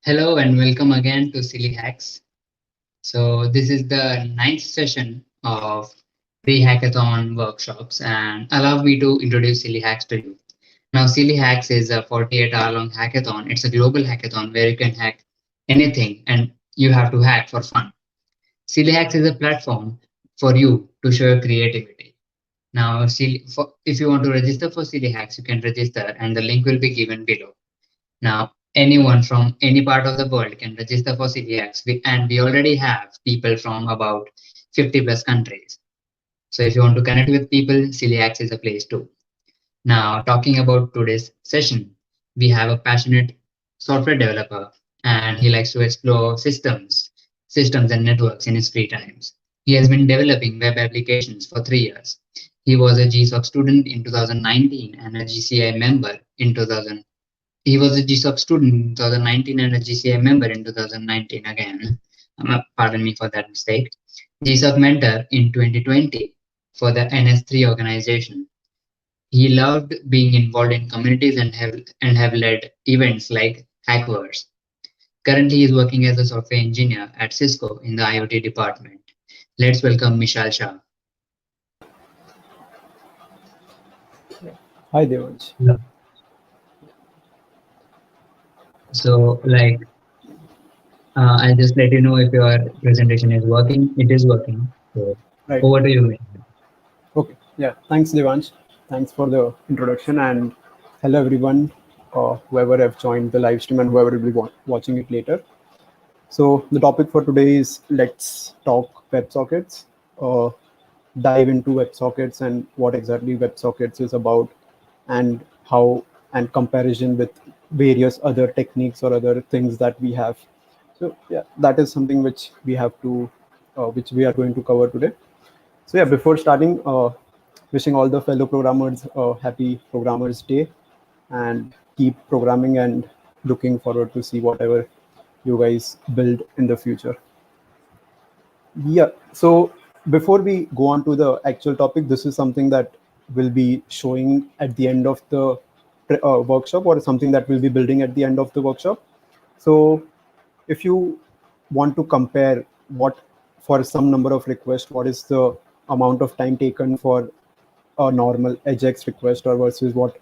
Hello and welcome again to SillyHacks. So this is the ninth session of pre-hackathon workshops, and allow me to introduce SillyHacks to you. Now SillyHacks is a 48-hour long hackathon. It's a global hackathon where you can hack anything and you have to hack for fun. SillyHacks is a platform for you to show your creativity. Now, if you want to register for SillyHacks, you can register and the link will be given below. Now, anyone from any part of the world can register for SillyHacks, and we already have people from about 50 plus countries. So if you want to connect with people, SillyHacks is a place too. Now, talking about today's session, we have a passionate software developer, and he likes to explore systems and networks in his free times. He has been developing web applications for 3 years. He was a GSOC student in 2019 and a GCI member in 2000. He was a GSOC student in 2019 and a GCI member in 2019 again. Pardon me for that mistake. GSOC mentor in 2020 for the NS3 organization. He loved being involved in communities and have led events like Hackverse. Currently, he is working as a software engineer at Cisco in the IoT department. Let's welcome Mishal Shah. Hi, Devansh. Yeah. So, I'll just let you know if your presentation is working. It is working. So, Right. over to you, Mishal. Okay. Yeah. Thanks, Devansh. Thanks for the introduction, and hello, everyone, whoever have joined the live stream and whoever will be watching it later. So the topic for today is let's talk WebSockets, uh, dive into WebSockets and what exactly WebSockets is about, and how and comparison with various other techniques or other things that we have. So yeah, that is something which we have to, which we are going to cover today. So yeah, before starting, wishing all the fellow programmers a happy Programmers Day, and keep programming and looking forward to see whatever you guys build in the future. Yeah, so before we go on to the actual topic, this is something that will be showing at the end of the workshop, or something that we'll be building at the end of the workshop. So if you want to compare what, for some number of requests, what is the amount of time taken for a normal Ajax request or versus what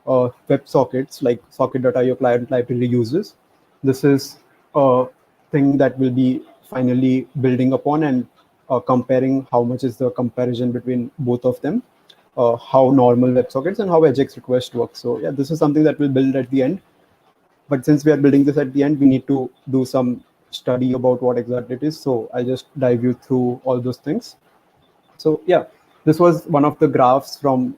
WebSockets like socket.io client library uses. This is a thing that will be finally building upon and comparing how much is the comparison between both of them, how normal WebSockets and how Ajax request works. So this is something that we'll build at the end. But since we are building this at the end, we need to do some study about what exactly it is. So I'll just dive you through all those things. So yeah, this was one of the graphs from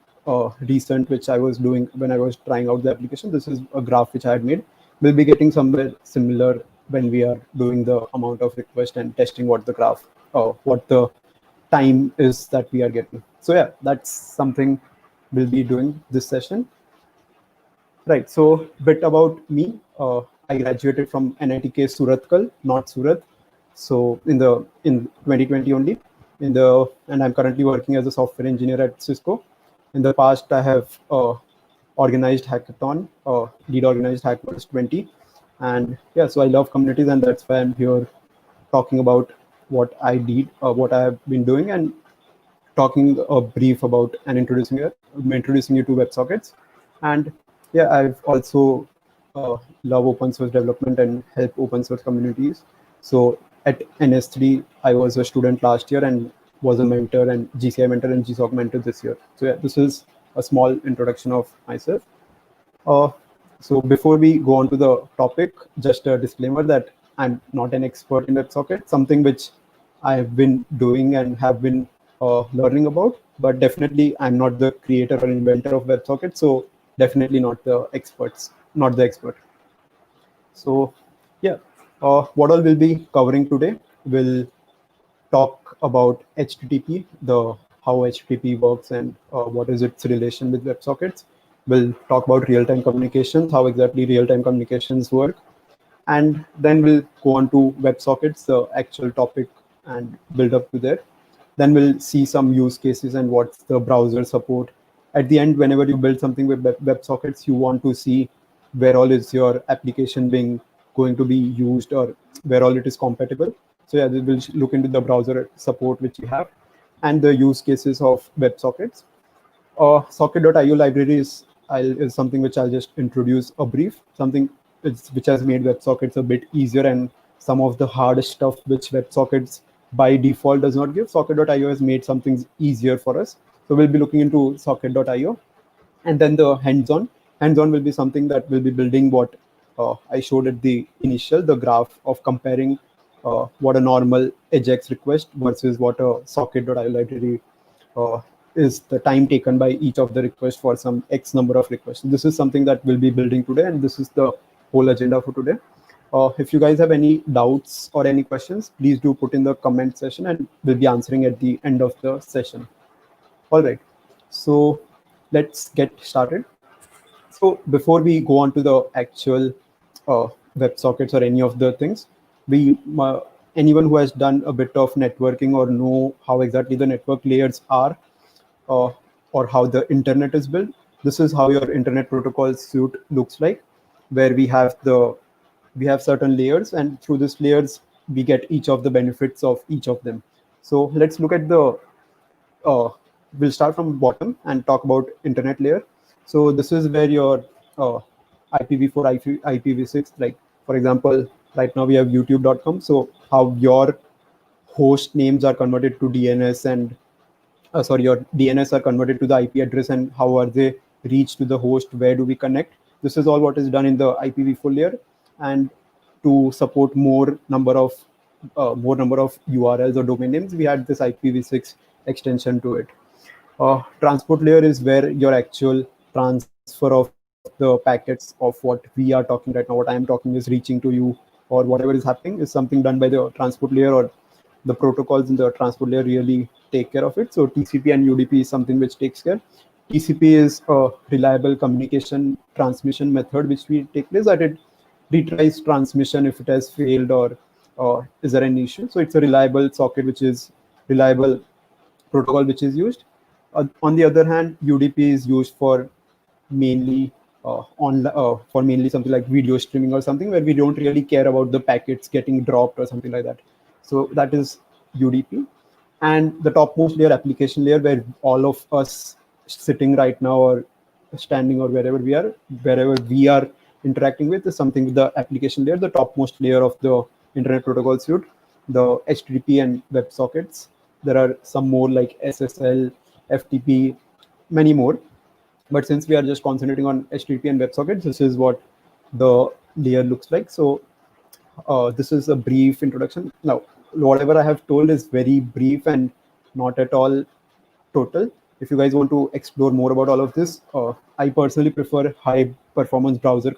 recent which I was doing when I was trying out the application. This is a graph which I had made. We'll be getting somewhere similar when we are doing the amount of request and testing what the graph, what the time is that we are getting. So yeah, that's something we'll be doing this session. Right. So, bit about me. I graduated from NITK Surathkal, not Surat. So, in 2020 only. And I'm currently working as a software engineer at Cisco. In the past, I have organized hackathon, lead organized Hackers 20, and yeah. So I love communities, and that's why I'm here talking about what I did, what I have been doing, and talking a brief about and introducing you to WebSockets. And yeah, I've also love open source development and help open source communities. So at NS3, I was a student last year and was a mentor and GCI mentor and GSOC mentor this year. So yeah, this is a small introduction of myself. Uh, so before we go on to the topic, just a disclaimer that I'm not an expert in WebSocket, something which I have been doing and have been learning about, but definitely I'm not the creator or inventor of WebSocket, so definitely not the expert. So yeah, what all we'll be covering today, we'll talk about HTTP, the how HTTP works and what is its relation with WebSockets. We'll talk about real-time communications, how exactly real-time communications work, and then we'll go on to WebSockets, the actual topic, and build up to there. Then we'll see some use cases and what's the browser support. At the end, whenever you build something with WebSockets, you want to see where all is your application being going to be used or where all it is compatible. So yeah, we'll look into the browser support which we have and the use cases of WebSockets. Socket.io library is something which I'll just introduce a brief, something which has made WebSockets a bit easier, and some of the hard stuff which WebSockets by default does not give. Socket.io has made some things easier for us. So we'll be looking into Socket.io. And then the hands-on will be something that will be building what I showed at the initial, the graph of comparing what a normal AJAX request versus what a socket.io library uh, is the time taken by each of the requests for some X number of requests. This is something that we'll be building today, and this is the whole agenda for today. If you guys have any doubts or any questions, please do put in the comment section and we'll be answering at the end of the session. All right, so let's get started. So before we go on to the actual WebSockets or any of the things, we anyone who has done a bit of networking or know how exactly the network layers are, uh, or how the internet is built. This is how your internet protocol suite looks like, where we have certain layers, and through these layers we get each of the benefits of each of them. So let's look at the uh, we'll start from bottom and talk about internet layer. So this is where your IPv4, IPv6, like for example, right now we have youtube.com. So how your host names are converted to DNS and sorry, your DNS are converted to the IP address and how are they reached to the host? Where do we connect? This is all what is done in the IPv4 layer, and to support more number of URLs or domain names, we had this IPv6 extension to it. Transport layer is where your actual transfer of the packets of what we are talking right now, what I am talking is reaching to you, or whatever is happening is something done by the transport layer, or the protocols in the transport layer really take care of it. So TCP and UDP is something which takes care. TCP is a reliable communication transmission method which we take place that it retries transmission if it has failed or is there any issue. So it's a reliable socket which is reliable protocol which is used. On the other hand, UDP is used for mainly for mainly something like video streaming or something where we don't really care about the packets getting dropped or something like that. So that is UDP. And the topmost layer, application layer, where all of us sitting right now or standing or wherever we are interacting with is something with the application layer, the topmost layer of the internet protocol suite, the HTTP and WebSockets. There are some more like SSL, FTP, many more. But since we are just concentrating on HTTP and WebSockets, this is what the layer looks like. So this is a brief introduction. Now, whatever I have told is very brief and not at all total. If you guys want to explore more about all of this, I personally prefer high performance browser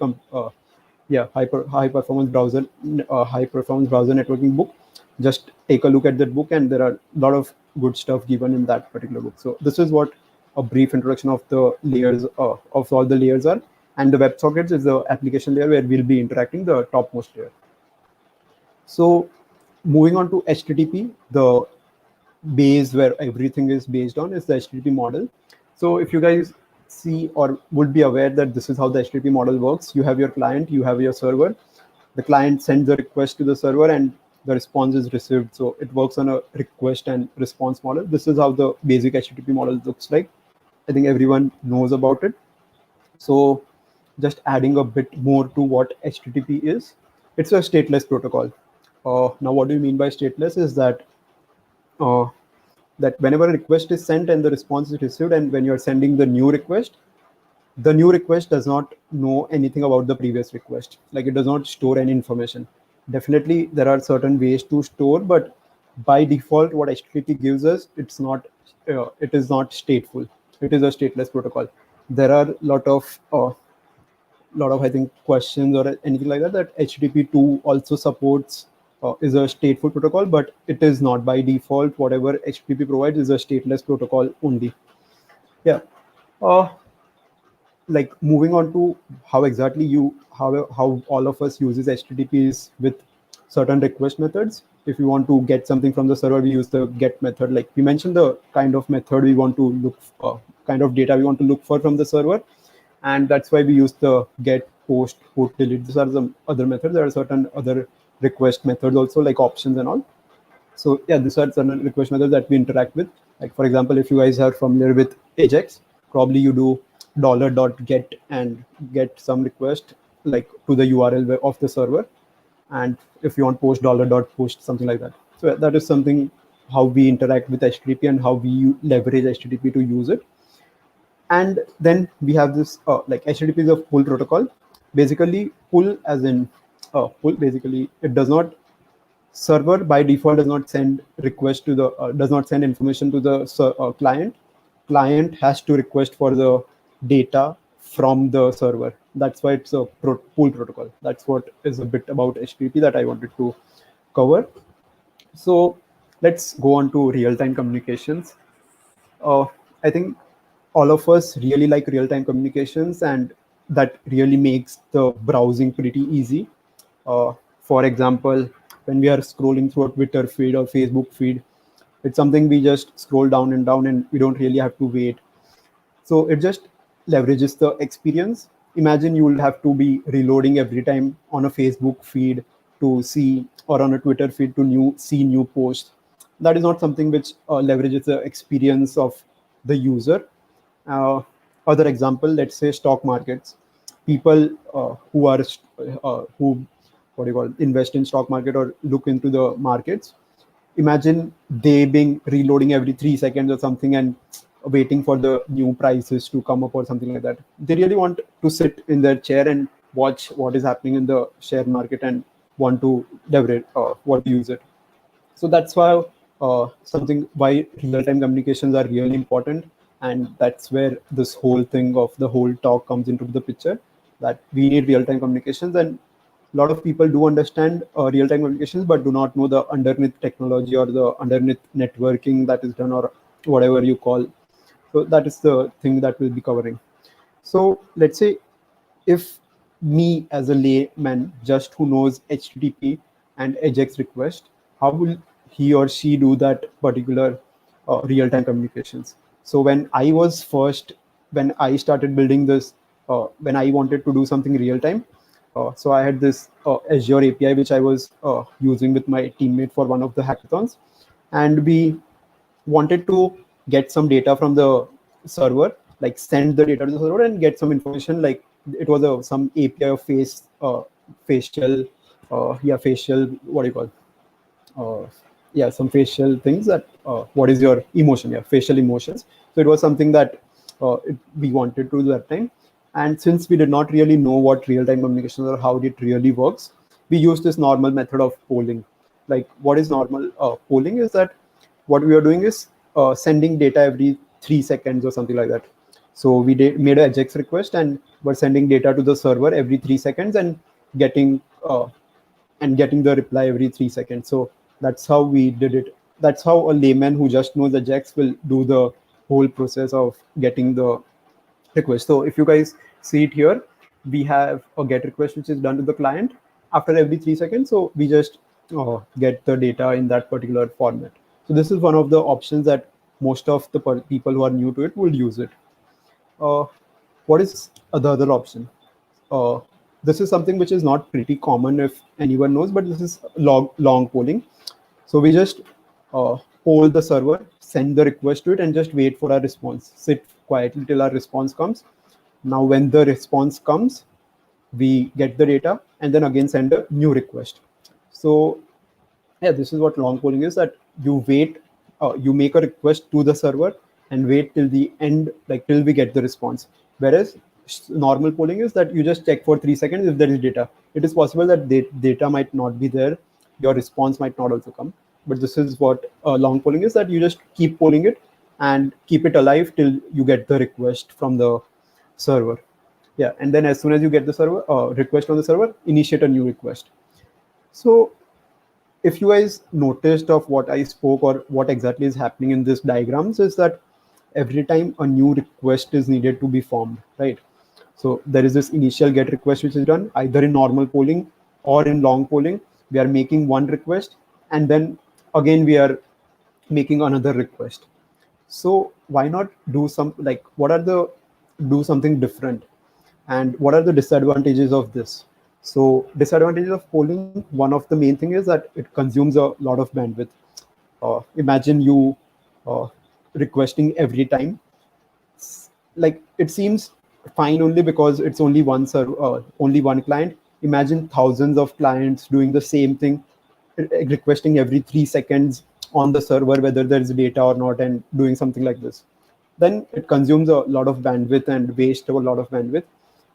high performance browser networking book. Just take a look at that book, and there are a lot of good stuff given in that particular book. So this is what a brief introduction of the layers of all the layers are. And the WebSockets is the application layer where we'll be interacting the topmost layer. So moving on to HTTP, the base where everything is based on is the HTTP model. So if you guys see or would be aware that this is how the HTTP model works, you have your client, you have your server. The client sends a request to the server and the response is received. So it works on a request and response model. This is how the basic HTTP model looks like. I think everyone knows about it. So just adding a bit more to what HTTP is, it's a stateless protocol. Now, what do you mean by stateless is uh, that whenever a request is sent and the response is received, and when you're sending the new request does not know anything about the previous request. Like, it does not store any information. Definitely, there are certain ways to store, but by default, what HTTP gives us, it is not stateful. It is a stateless protocol. There are a lot of I think questions or anything like that HTTP2 also supports is a stateful protocol, but it is not by default. Whatever HTTP provides is a stateless protocol only. Yeah. Uh, like moving on to how exactly how all of us uses HTTPs with certain request methods. If we want to get something from the server, we use the get method. Like we mentioned, the kind of method we want to kind of data we want to look for from the server, and that's why we use the get, post, put, delete. These are some other methods. There are certain other request methods also, like options and all. So yeah, these are certain request methods that we interact with. Like for example, if you guys are familiar with Ajax, probably you do $.get and get some request like to the URL of the server. And if you want post $.post, something like that. So yeah, that is something how we interact with HTTP and how we leverage HTTP to use it. And then we have this like HTTP is a pull protocol. Basically, pull as in pull. Basically, it does not server by default does not send request to the does not send information to the client. Client has to request for the data from the server. That's why it's a pull protocol. That's what is a bit about HTTP that I wanted to cover. So let's go on to real-time communications. I think all of us really like real-time communications, and that really makes the browsing pretty easy. For example, when we are scrolling through a Twitter feed or Facebook feed, it's something we just scroll down and down, and we don't really have to wait. So it just leverages the experience. Imagine you will have to be reloading every time on a Facebook feed to see, or on a Twitter feed to see new posts. That is not something which leverages the experience of the user. Uh, Other example, let's say stock markets. People who what do you call invest in stock market or look into the markets. Imagine they being reloading every 3 seconds or something and waiting for the new prices to come up or something like that. They really want to sit in their chair and watch what is happening in the share market and want to leverage want to use it. So that's why something why real-time communications are really important, and that's where this whole thing of the whole talk comes into the picture, that we need real-time communications. And a lot of people do understand real-time communications but do not know the underneath technology or the underneath networking that is done, or whatever you call. So that is the thing that we'll be covering. So let's say if me as a layman just who knows HTTP and AJAX request, how will he or she do that particular real-time communications? So when I started building this, when I wanted to do something real-time, so I had this Azure API which I was using with my teammate for one of the hackathons, and we wanted to get some data from the server, like send the data to the server and get some information. Like it was some API of facial, facial, what do you call? Some facial things that what is your emotion? Yeah, facial emotions. So it was something that we wanted to do that time. And since we did not really know what real-time communication or how it really works, we use this normal method of polling. Like what is normal polling is that what we are doing is sending data every 3 seconds or something like that. So we made a AJAX request and we're sending data to the server every 3 seconds getting uh, and getting the reply every 3 seconds. So that's how we did it. That's how a layman who just knows AJAX will do the whole process of getting the request. So if you guys see it here, we have a get request which is done to the client after every 3 seconds. So we just get the data in that particular format. So this is one of the options that most of the people who are new to it will use it. Uh, what is the other option? Uh, this is something which is not pretty common if anyone knows, but this is long polling. So we just poll the server, send the request to it, and just wait for our response. Sit quietly till our response comes. Now, when the response comes, we get the data and then again send a new request. So yeah, this is what long polling is, that you wait, you make a request to the server and wait till the end, like till we get the response. Whereas normal polling is that you just check for 3 seconds if there is data. It is possible that data might not be there, your response might not also come. But this is what long polling is, that you just keep polling it and keep it alive till you get the request from the server. Yeah, and then as soon as you get the server request from the server, initiate a new request. So if you guys noticed of what I spoke or what exactly is happening in this diagrams is that every time a new request is needed to be formed, right? So there is this initial get request which is done either in normal polling or in long polling. We are making one request and then again we are making another request. So why not do some, like, what are the, do something different, and what are the disadvantages of this? So disadvantages of polling, one of the main thing is that it consumes a lot of bandwidth. Imagine you uh, requesting every time. Like it seems fine only because it's only one server, only one client. Imagine thousands of clients doing the same thing, requesting every 3 seconds on the server whether there is data or not, and doing something like this. Then it consumes a lot of bandwidth and wastes a lot of bandwidth,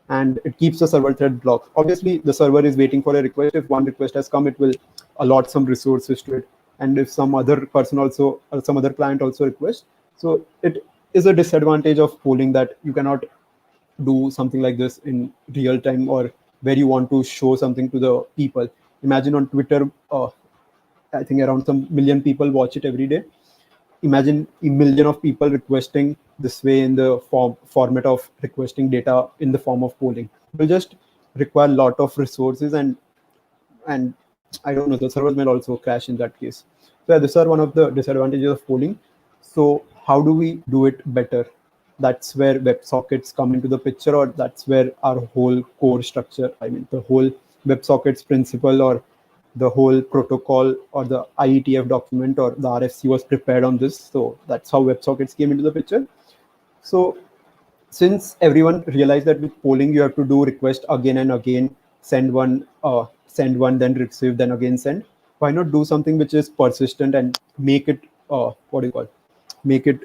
and it keeps the server thread blocked. Obviously, the server is waiting for a request. If one request has come, it will allot some resources to it. And if some other person also, or some other client also requests, so it is a disadvantage of polling, that you cannot do something like this in real time, or where you want to show something to the people. Imagine on Twitter, I think around some million people watch it every day. Imagine a million of people requesting this way in the format of requesting data in the form of polling. It will just require a lot of resources, and I don't know, the servers may also crash in that case. So yeah, these are one of the disadvantages of polling. So how do we do it better? That's where WebSockets come into the picture, or that's where our whole core structure, I mean, the whole WebSockets principle, or the whole protocol, or the IETF document, or the RFC was prepared on this. So that's how WebSockets came into the picture. So since everyone realized that with polling you have to do request again and again, send one, then receive, then again send. Why not do something which is persistent and make it what do you call? Make it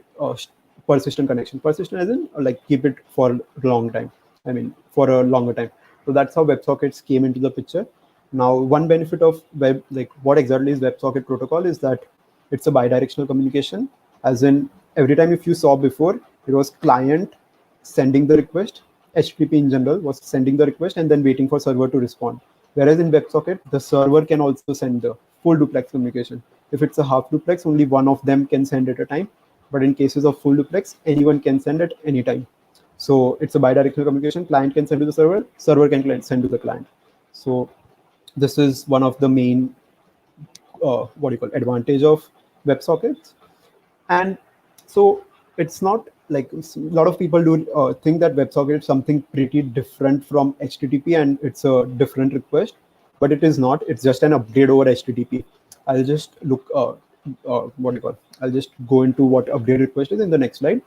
persistent connection. Persistent as in like keep it for a long time. I mean for a longer time. So that's how WebSockets came into the picture. Now, one benefit of web, like what exactly is WebSocket protocol, is that it's a bidirectional communication. As in, every time, if you saw before, it was client sending the request. HTTP in general was sending the request and then waiting for server to respond. Whereas in WebSocket, the server can also send the full duplex communication. If it's a half duplex, only one of them can send at a time. But in cases of full duplex, anyone can send at any time. So it's a bidirectional communication. Client can send to the server, server can send to the client. So this is one of the main what do you call advantage of WebSockets. And so it's not like a lot of people do think that WebSocket is something pretty different from HTTP and it's a different request, but it is not. It's just an upgrade over HTTP. I'll just look what do you call, I'll just go into what upgrade request is in the next slide,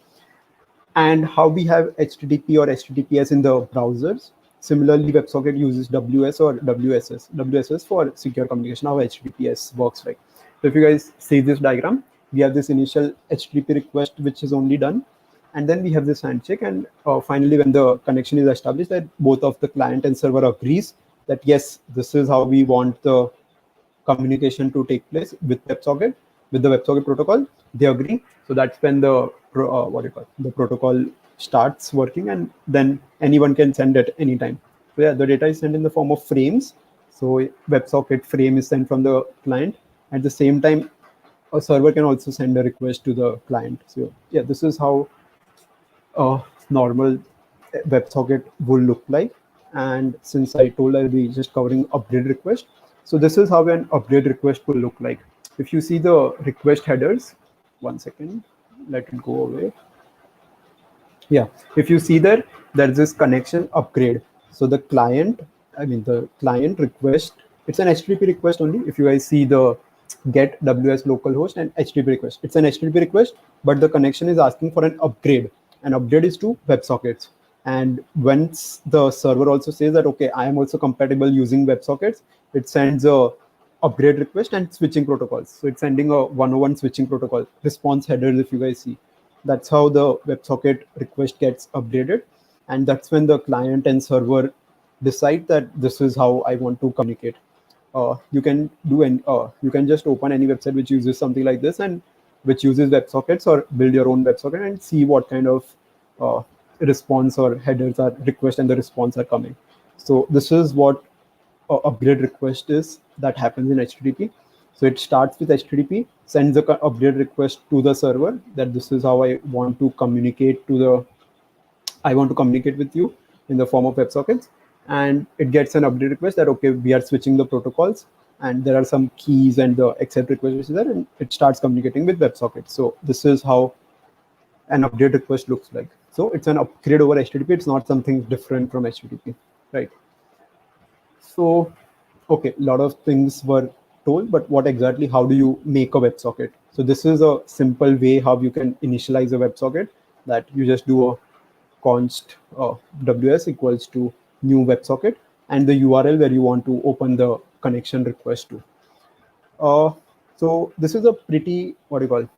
and how we have HTTP or HTTPS in the browsers. Similarly, WebSocket uses WS or WSS for secure communication, how HTTPS works like. So if you guys see this diagram, we have this initial HTTP request, which is only done. And then we have this handshake. And finally, when the connection is established, that both of the client and server agrees, that yes, this is how we want the communication to take place with WebSocket, with the WebSocket protocol. They agree. So that's when the the protocol starts working, and then anyone can send at any time. So yeah, the data is sent in the form of frames. So WebSocket frame is sent from the client. At the same time, a server can also send a request to the client. So yeah, this is how a normal WebSocket will look like. And since I told I'll be just covering upgrade request, so this is how an upgrade request will look like. If you see the request headers, one second, let it go away. Yeah, if you see there, there's this connection upgrade. So the client, I mean the client request, it's an HTTP request only. If you guys see the get WS localhost and HTTP request, it's an HTTP request, but the connection is asking for an upgrade. An upgrade is to WebSockets. And once the server also says that, okay, I am also compatible using WebSockets, it sends a upgrade request and switching protocols. So it's sending a 101 switching protocol response headers. If you guys see, that's how the WebSocket request gets updated. And that's when the client and server decide that this is how I want to communicate. You can just open any website which uses something like this and which uses WebSockets, or build your own WebSocket and see what kind of uh, response or headers are request and the response are coming. So this is what upgrade request is that happens in HTTP. So it starts with HTTP, sends the upgrade request to the server that this is how I want to communicate with you in the form of WebSockets, and it gets an update request that okay, we are switching the protocols, and there are some keys and the accept request which is there, and it starts communicating with WebSockets. So this is how an update request looks like. So it's an upgrade over HTTP. It's not something different from HTTP, right? So, okay, a lot of things were told, but what exactly, how do you make a WebSocket? So this is a simple way how you can initialize a WebSocket, that you just do a const ws equals to new WebSocket and the URL where you want to open the connection request to. So this is a pretty, what do you call,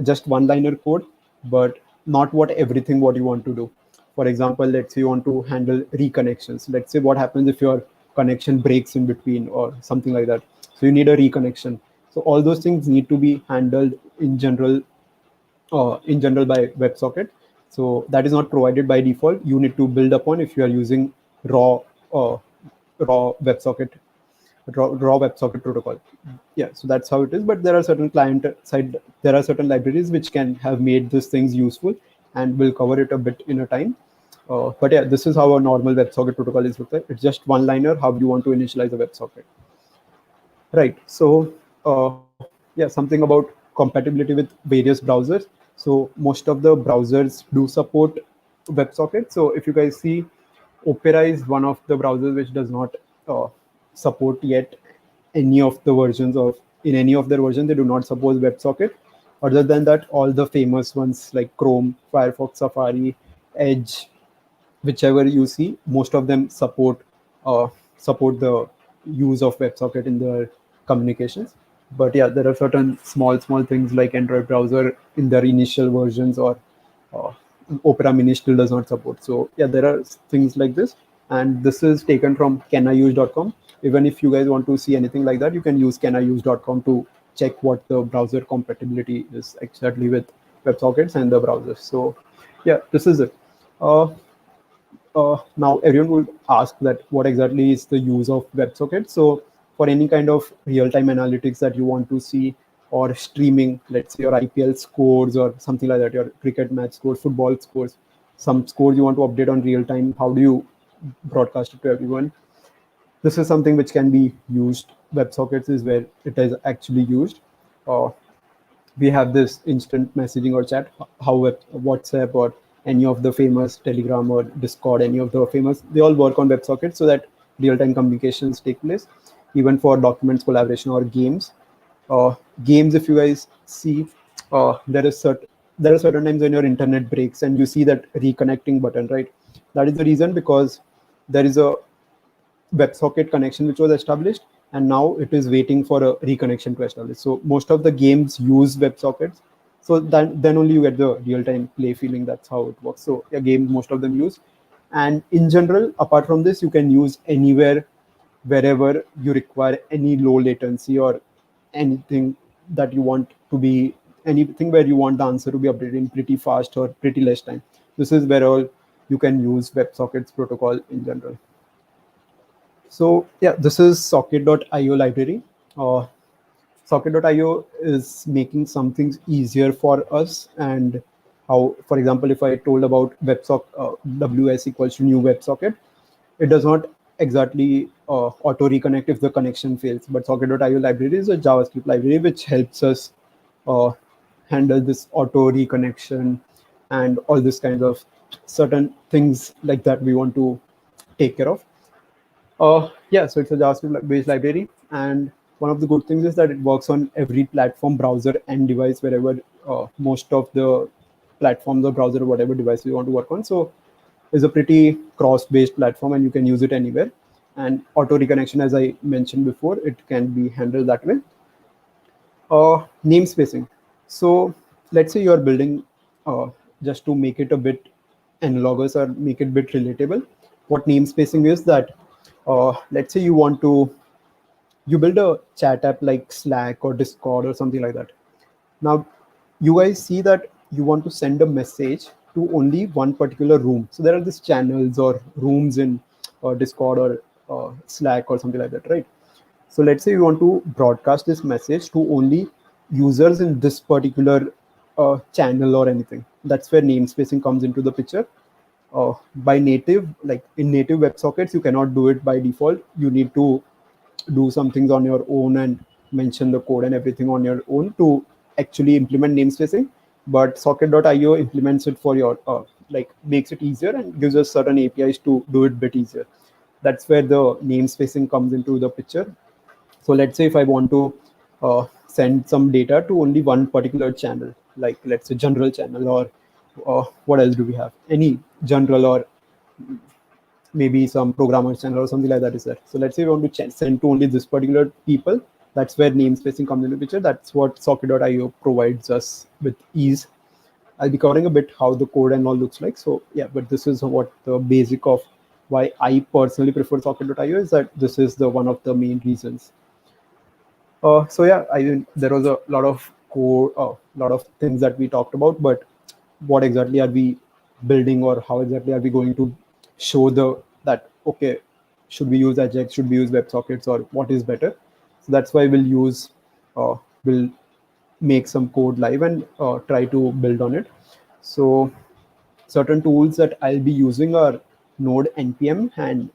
just one liner code, but not what you want to do. For example, let's say you want to handle reconnections. Let's say what happens if your connection breaks in between or something like that. So you need a reconnection. So all those things need to be handled in general by WebSocket. So that is not provided by default. You need to build upon if you are using raw uh, raw WebSocket raw WebSocket protocol. Yeah, so that's how it is. But there are certain client side, there are certain libraries which can have made these things useful, and we'll cover it a bit in a time. But yeah, this is how a normal WebSocket protocol is looked like. It's just one liner how you want to initialize a WebSocket. Right. So yeah, something about compatibility with various browsers. So most of the browsers do support WebSocket. So if you guys see, Opera is one of the browsers which does not uh, support yet any of the versions of, in any of their versions they do not support WebSocket. Other than that, all the famous ones like Chrome, Firefox, Safari, Edge, whichever you see, most of them uh, support the use of WebSocket in their communications. But yeah, there are certain small things like Android browser in their initial versions, or uh, Opera Mini still does not support. So yeah, there are things like this, and this is taken from caniuse.com. Even if you guys want to see anything like that, you can use caniuse.com to check what the browser compatibility is exactly with WebSockets and the browsers. So yeah, this is it. Uh, now everyone would ask that what exactly is the use of WebSocket. So for any kind of real-time analytics that you want to see, or streaming, let's say your IPL scores or something like that, your cricket match scores, football scores, some scores you want to update on real time, how do you broadcast it to everyone? This is something which can be used. WebSockets is where it is actually used. Uh, we have this instant messaging or chat, how WhatsApp or any of the famous Telegram or Discord, any of the famous, they all work on WebSockets so that real-time communications take place, even for documents collaboration or games. Games, if you guys see, there are certain times when your internet breaks and you see that reconnecting button, right? That is the reason, because there is a WebSocket connection which was established, and now it is waiting for a reconnection to establish. So most of the games use WebSockets. So then only you get the real-time play feeling. That's how it works. So yeah, games, most of them use. And in general, apart from this, you can use anywhere wherever you require any low latency or anything that you want to be, anything where you want the answer to be updated in pretty fast or pretty less time. This is where all you can use WebSockets protocol in general. So yeah, this is socket.io library. Socket.io is making some things easier for us. And how, for example, if I told about WS equals to new WebSocket, it does not exactly auto reconnect if the connection fails. But Socket.io library is a JavaScript library which helps us uh, handle this auto reconnection and all this kinds of certain things like that we want to take care of. Yeah, so it's a JavaScript-based library, and one of the good things is that it works on every platform, browser, and device wherever most of the platforms or browser or whatever device you want to work on. So it's a pretty cross-based platform, and you can use it anywhere. And auto reconnection, as I mentioned before, it can be handled that way. Namespacing. So let's say you are building just to make it a bit analogous or make it a bit relatable. What namespacing is that let's say you build a chat app like Slack or Discord or something like that. Now you guys see that you want to send a message to only one particular room. So there are these channels or rooms in Discord or Slack or something like that, right? So let's say you want to broadcast this message to only users in this particular channel or anything. That's where namespacing comes into the picture. By native, like in native WebSockets, you cannot do it by default. You need to do some things on your own and mention the code and everything on your own to actually implement namespacing. But socket.io implements it for your like makes it easier and gives us certain APIs to do it a bit easier. That's where the namespacing comes into the picture. So let's say if I want to send some data to only one particular channel, like let's say general channel, or what else do we have? Any general or maybe some programmers channel or something like that is there. So let's say we want to send to only this particular people. That's where namespacing comes into the picture. That's what socket.io provides us with ease. I'll be covering a bit how the code and all looks like. So yeah, but this is what the basic of why I personally prefer socket.io is that this is the one of the main reasons. So yeah, there was a lot of core, lot of things that we talked about, but what exactly are we building, or how exactly are we going to show that okay, should we use Ajax, should we use WebSockets, or what is better? So that's why we'll make some code live and try to build on it. So certain tools that I'll be using are Node npm and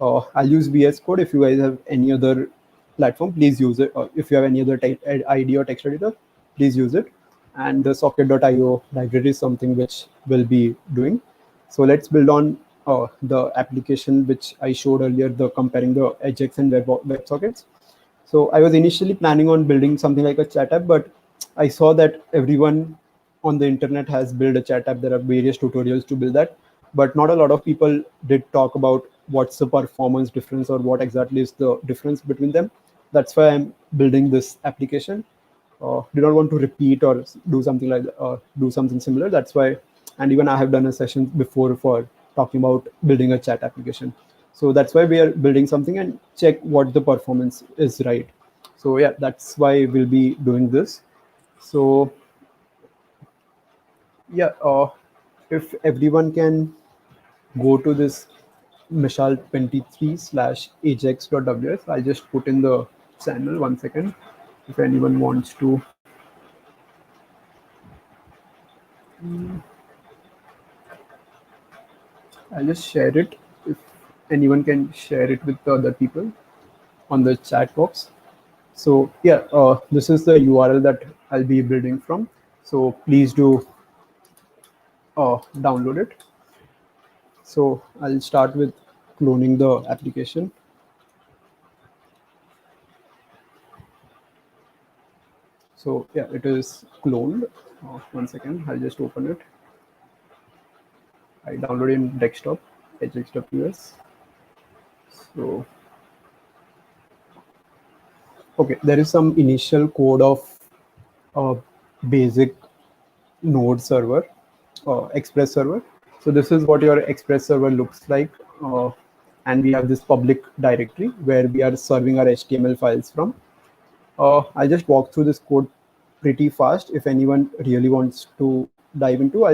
I'll use VS Code. If you guys have any other platform, please use it. If you have any other ID or text editor, please use it. And the socket.io library is something which we'll be doing. So let's build on the application which I showed earlier, the comparing the Ajax and WebSockets. So I was initially planning on building something like a chat app, but I saw that everyone on the internet has built a chat app. There are various tutorials to build that, but not a lot of people did talk about what's the performance difference or what exactly is the difference between them. That's why I'm building this application. Do not want to repeat or do something like do something similar. That's why, and even I have done a session before for talking about building a chat application. So that's why we are building something and check what the performance is right. So yeah, that's why we'll be doing this. So yeah, if everyone can go to this Mishal 23 slash ajax.ws, I'll just put in the channel 1 second. If anyone wants to, I'll just share it. If anyone can share it with the other people on the chat box. So yeah, this is the URL that I'll be building from. So please do download it. So I'll start with cloning the application. So yeah, it is cloned. 1 second, I'll just open it. I downloaded in desktop, HXWS. So okay, there is some initial code of a basic node server, Express server. So this is what your Express server looks like. and we have this public directory where we are serving our HTML files from. I'll just walk through this code pretty fast. If anyone really wants to dive into,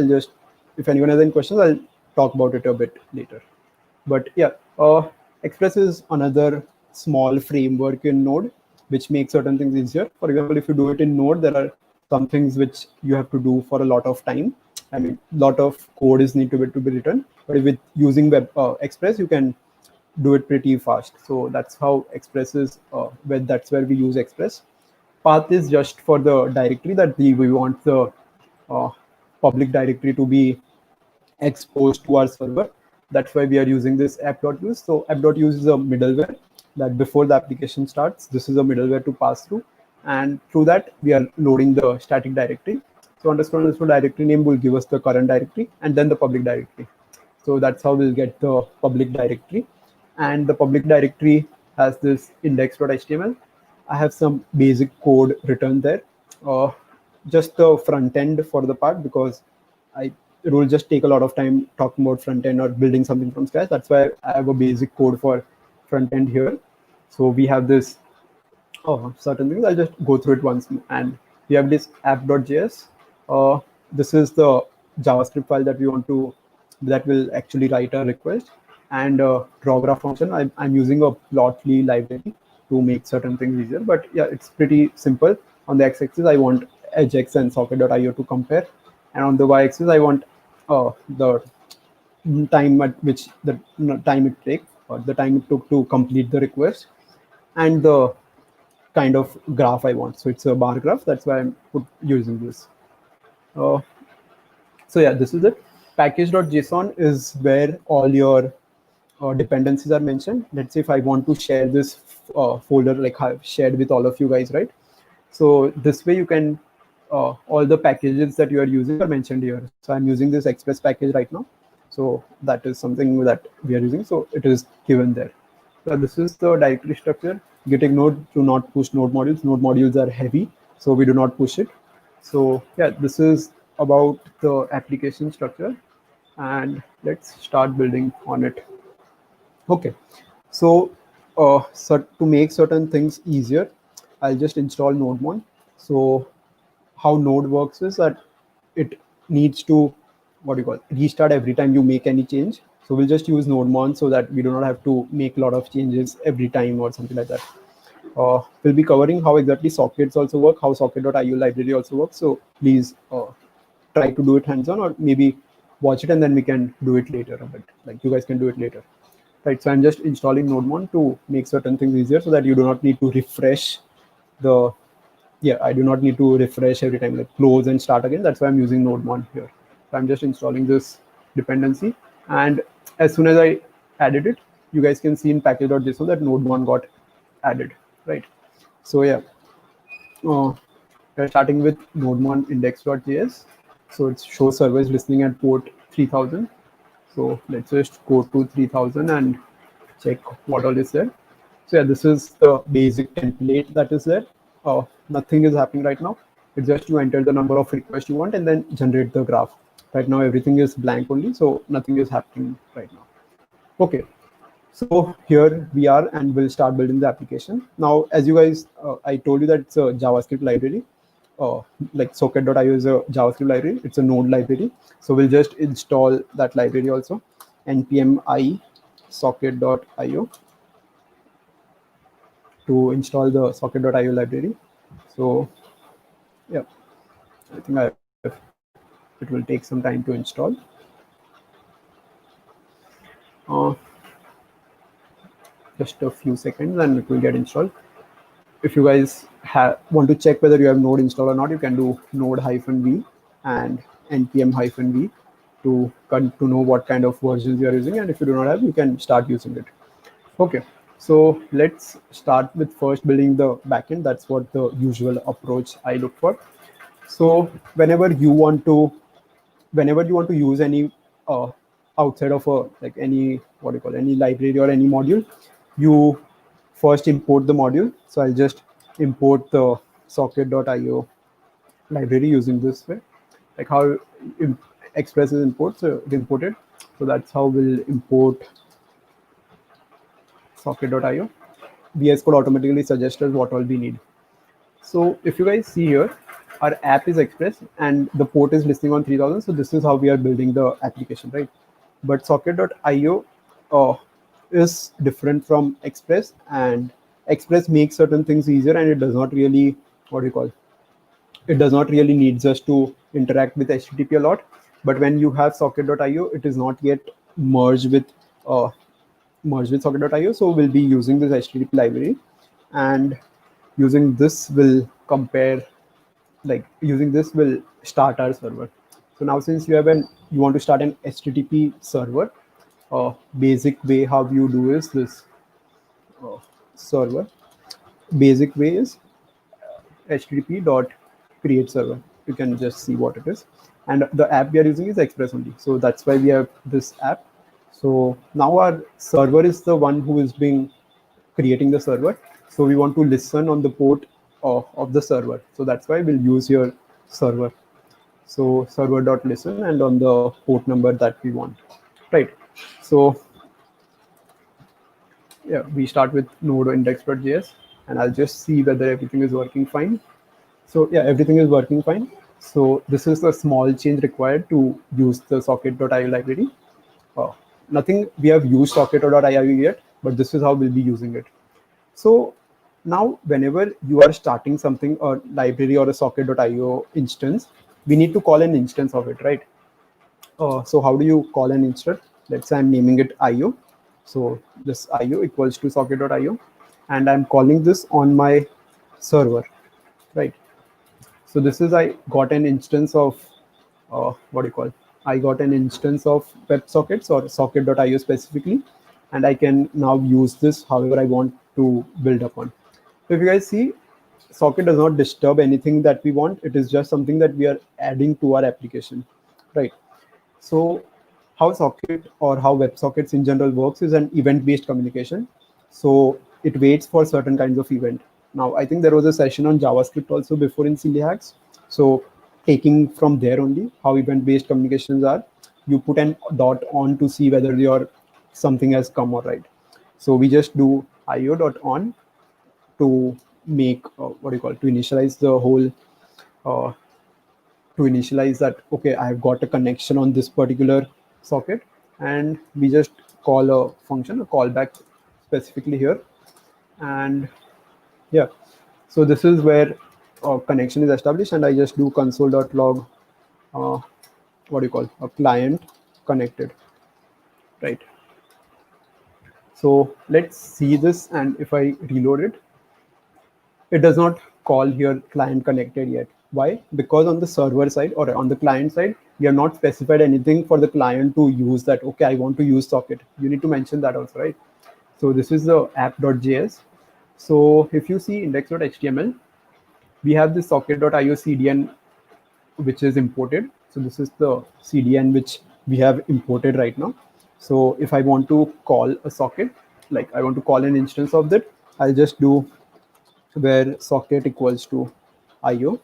if anyone has any questions, I'll talk about it a bit later. But yeah, Express is another small framework in Node, which makes certain things easier. For example, if you do it in Node, there are some things which you have to do for a lot of time. I mean, a lot of code is need to be written. But with using Express, you can do it pretty fast. So that's how Express is. That's where we use Express. Path is just for the directory that we want the uh, public directory to be exposed to our server. That's why we are using this app.use. So app.use is a middleware that before the application starts, this is a middleware to pass through. And through that, we are loading the static directory. So underscore directory name will give us the current directory and then the public directory. So that's how we'll get the public directory. And the public directory has this index.html. I have some basic code written there. Just the front end for the part, because it will just take a lot of time talking about front end or building something from scratch. That's why I have a basic code for front end here. So we have this certain things. I'll just go through it once. And we have this app.js. This is the JavaScript file that will actually write a request. And drawgraph function, I'm using a plotly library to make certain things easier. But yeah, it's pretty simple. On the x-axis, I want edgex and socket.io to compare. And on the y-axis, I want the time at which the time it takes, or the time it took to complete the request, and the kind of graph I want. So it's a bar graph. That's why I'm using this. Uh, so yeah, this is it. Package.json is where all your dependencies are mentioned. Let's say if I want to share this folder like I've shared with all of you guys, right? So this way you can, all the packages that you are using are mentioned here. So I'm using this Express package right now. So that is something that we are using. So it is given there. So this is the directory structure. Getting node to not push node modules. Node modules are heavy, so we do not push it. So yeah, this is about the application structure. And let's start building on it. Okay, so to make certain things easier, I'll just install nodemon. So how node works is that it needs to, what do you call it, restart every time you make any change. So we'll just use nodemon so that we do not have to make a lot of changes every time or something like that. We'll be covering how exactly sockets also work, how socket.io library also works. So please try to do it hands-on, or maybe watch it and then we can do it later a bit. Like you guys can do it later. Right, so I'm just installing nodemon to make certain things easier so that you do not need to refresh the, yeah, I do not need to refresh every time, like close and start again. That's why I'm using nodemon here. So I'm just installing this dependency. And as soon as I added it, you guys can see in package.json that nodemon got added, right? So yeah, we're starting with nodemon index.js. So it shows servers listening at port 3000. So let's just go to 3000 and check what all is there. So yeah, this is the basic template that is there. Nothing is happening right now. It's just you enter the number of requests you want and then generate the graph. Right now, everything is blank only, so nothing is happening right now. Okay, so here we are and we'll start building the application. Now, as you guys, I told you that it's a JavaScript library. Like socket.io is a JavaScript library. It's a node library. So we'll just install that library also. npm I socket.io to install the socket.io library. So yeah, I think it will take some time to install. Uh, just a few seconds and it will get installed. If you guys want to check whether you have node installed or not, you can do node-v and npm-v to know what kind of versions you are using. And if you do not have, you can start using it. Okay, so let's start with first building the backend. That's what the usual approach I look for. So whenever you want to use any outside of any, what do you call, any library or any module, you first import the module. So I'll just import the socket.io library using this way, like how Express is imported. So that's how we'll import socket.io. VS Code automatically suggests us what all we need. So if you guys see here, our app is Express and the port is listing on 3000. So this is how we are building the application, right? But socket.io is different from Express, and Express makes certain things easier, and it does not really, what do you call, it does not really needs us to interact with HTTP a lot. But when you have socket.io, it is not yet merged with uh, socket.io. So we'll be using this HTTP library, and using this will compare, like using this will start our server. So now since you want to start an HTTP server, basic way how you do is this uh, server. Basic way is http dot create server. You can just see what it is, and the app we are using is Express only, so that's why we have this app. So now our server is the one who is being creating the server, so we want to listen on the port of the server, so that's why we'll use your server. So server.listen and on the port number that we want, right? So yeah, we start with node index.js, and I'll just see whether everything is working fine. So yeah, everything is working fine. So this is a small change required to use the socket.io library. Uh, Nothing, we have used socket.io yet, but this is how we'll be using it. So now whenever you are starting something, a library or a socket.io instance, we need to call an instance of it, right? So how do you call an instance? Let's say I'm naming it IO. So this IO equals to socket.io, and I'm calling this on my server, right? So this is, I got an instance of what do you call? I got an instance of WebSockets or socket.io specifically, and I can now use this however I want to build upon. So if you guys see, socket does not disturb anything that we want. It is just something that we are adding to our application, right? So how socket or how WebSockets in general works is an event-based communication. So it waits for certain kinds of event. Now, I think there was a session on JavaScript also before in SillyHacks. So taking from there only how event-based communications are, you put an dot on to see whether your something has come or right. So we just do io.on to make what do you call, to initialize the whole uh, to initialize that, okay, I've got a connection on this particular socket, and we just call a function, a callback specifically here. And yeah, so this is where a connection is established, and I just do console.log what do you call, a client connected, right? So let's see this, and if I reload it, it does not call here client connected yet. Why? Because on the server side or on the client side, we have not specified anything for the client to use that, okay, I want to use socket. You need to mention that also, right? So this is the app.js. So if you see index.html, we have the socket.io CDN, which is imported. So this is the CDN which we have imported right now. So if I want to call a socket, like I want to call an instance of that, I'll just do where socket equals to IO.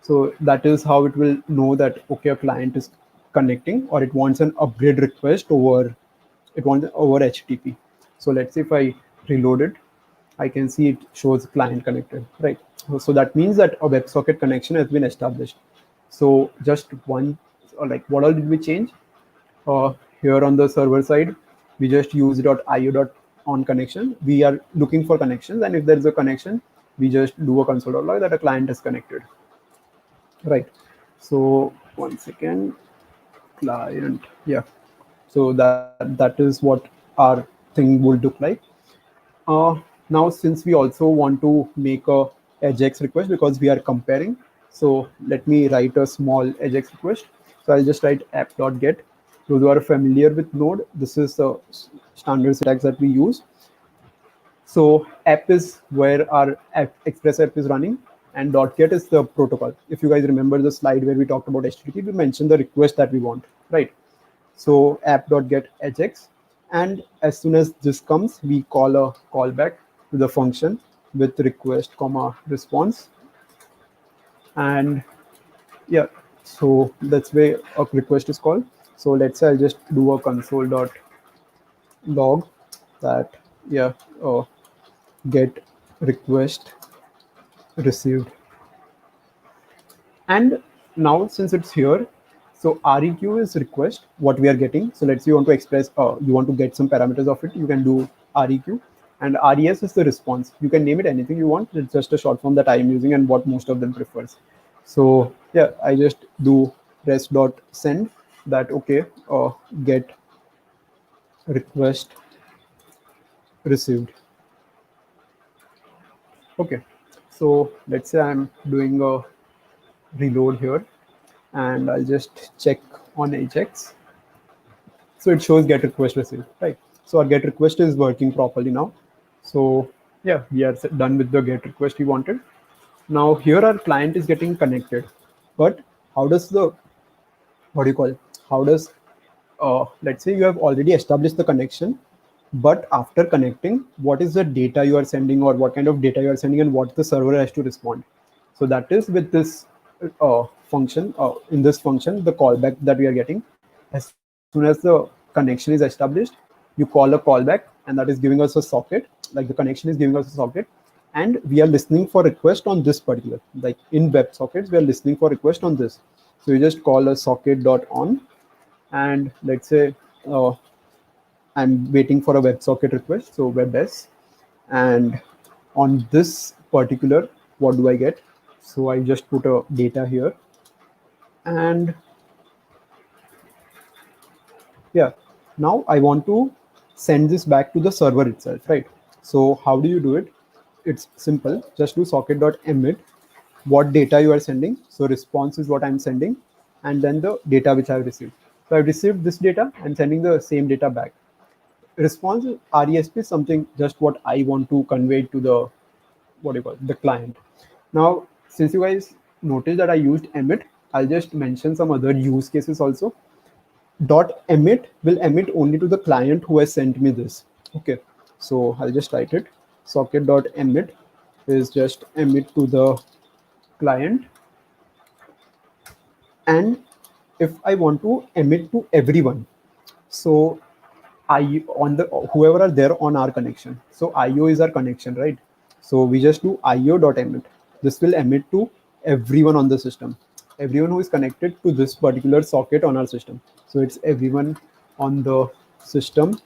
So that is how it will know that, okay, a client is connecting, or it wants an upgrade request over, it wants over HTTP. So let's say if I reload it, I can see it shows client connected, right? So that means that a WebSocket connection has been established. So just one, or like what all did we change? Here on the server side, we just use .io.on connection. We are looking for connections, and if there is a connection, we just do a console.log that a client is connected, right? So one second, client, yeah. So that is what our thing would look like. Uh, Now, since we also want to make a AJAX request because we are comparing, so let me write a small AJAX request. So I'll just write app.get. Those who are familiar with Node, this is the standard syntax that we use. So app is where our Express app is running, and .get is the protocol. If you guys remember the slide where we talked about HTTP, we mentioned the request that we want, right? So app.get ajax, and as soon as this comes, we call a callback to the function with request comma response. And yeah, so that's where a request is called. So let's say I'll just do a console.log that yeah, uh, get request received. And now since it's here, so req is request, what we are getting. So let's say you want to express, you want to get some parameters of it, you can do req. And res is the response. You can name it anything you want. It's just a short form that I am using and what most of them prefers. So yeah, I just do rest dot send that. Okay, get request received. Okay, so let's say I'm doing a reload here, and I'll just check on hx. So it shows get request received, right? So our get request is working properly now. So yeah, we are done with the get request we wanted. Now here our client is getting connected, but how does the, what do you call it? How does, let's say you have already established the connection, but after connecting, what is the data you are sending, or what kind of data you are sending, and what the server has to respond. So that is with this function, in this function, the callback that we are getting. As soon as the connection is established, you call a callback, and that is giving us a socket. Like the connection is giving us a socket, and we are listening for request on this particular, like in WebSockets, we are listening for request on this. So you just call a socket dot on, and let's say uh, I'm waiting for a WebSocket request, so WebS, and on this particular, what do I get? So I just put a data here, and yeah, now I want to send this back to the server itself, right? So how do you do it? It's simple. Just do socket.emit what data you are sending. So response is what I'm sending, and then the data which I've received. So I've received this data and sending the same data back. Response RESP is something just what I want to convey to the, what do you call it, the client. Now, since you guys noticed that I used emit, I'll just mention some other use cases also. Dot emit will emit only to the client who has sent me this. Okay, so I'll just write it. Socket dot emit is just emit to the client. And if I want to emit to everyone, so I on the whoever are there on our connection. So IO is our connection, right? So we just do IO dot emit. This will emit to everyone on the system, everyone who is connected to this particular socket on our system. So it's everyone on the system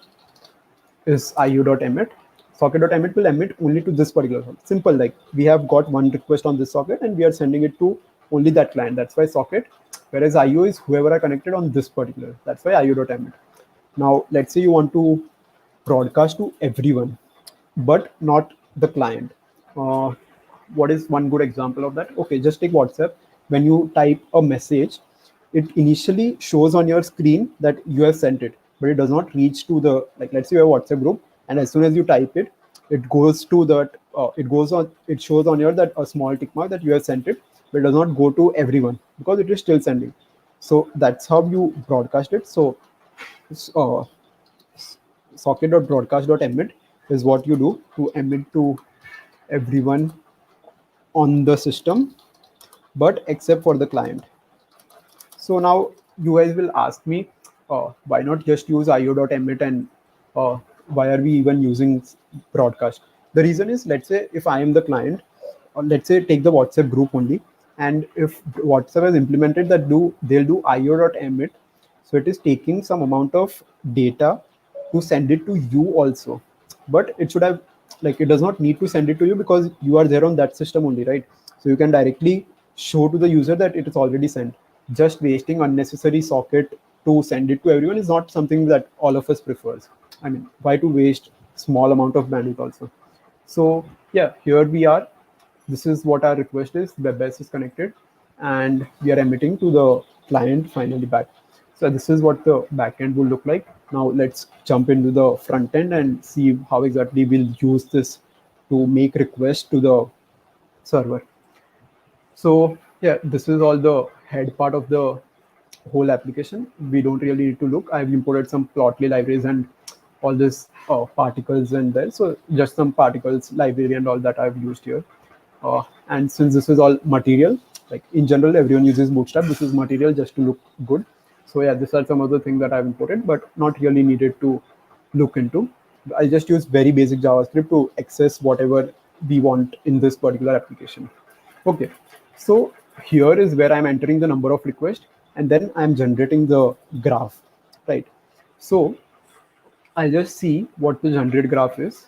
is IO.emit. Socket.emit will emit only to this particular socket. Simple, like we have got one request on this socket and we are sending it to only that client. That's why socket. Whereas IO is whoever are connected on this particular. That's why IO.emit. Now, let's say you want to broadcast to everyone, but not the client. What is one good example of that? Okay, just take WhatsApp. When you type a message, it initially shows on your screen that you have sent it, but it does not reach to the, like, let's say you have a WhatsApp group, and as soon as you type it, it goes to that, it goes on, it shows on your that a small tick mark that you have sent it, but it does not go to everyone because it is still sending. So that's how you broadcast it. So uh, socket.broadcast.emit is what you do to emit to everyone on the system, but except for the client. So now you guys will ask me, why not just use io.emit, and why are we even using broadcast? The reason is, let's say if I am the client, or let's say take the WhatsApp group only, and if WhatsApp has implemented that they'll do io.emit, so it is taking some amount of data to send it to you also, but it should have, like, it does not need to send it to you because you are there on that system only, right? So you can directly show to the user that it is already sent. Just wasting unnecessary socket to send it to everyone is not something that all of us prefers. I mean, why to waste small amount of bandwidth also? So yeah, here we are. This is what our request is. WebS is connected, and we are emitting to the client finally back. So this is what the backend will look like. Now let's jump into the front end and see how exactly we'll use this to make requests to the server. So yeah, this is all the head part of the whole application. We don't really need to look. I've imported some plotly libraries and all this particles and there. So just some particles library and all that I've used here. And since this is all material, like in general, everyone uses Bootstrap. This is material just to look good. So yeah, these are some other things that I've imported, but not really needed to look into. I'll just use very basic JavaScript to access whatever we want in this particular application. Okay, so here is where I'm entering the number of requests, and then I'm generating the graph, right? So I'll just see what the generate graph is.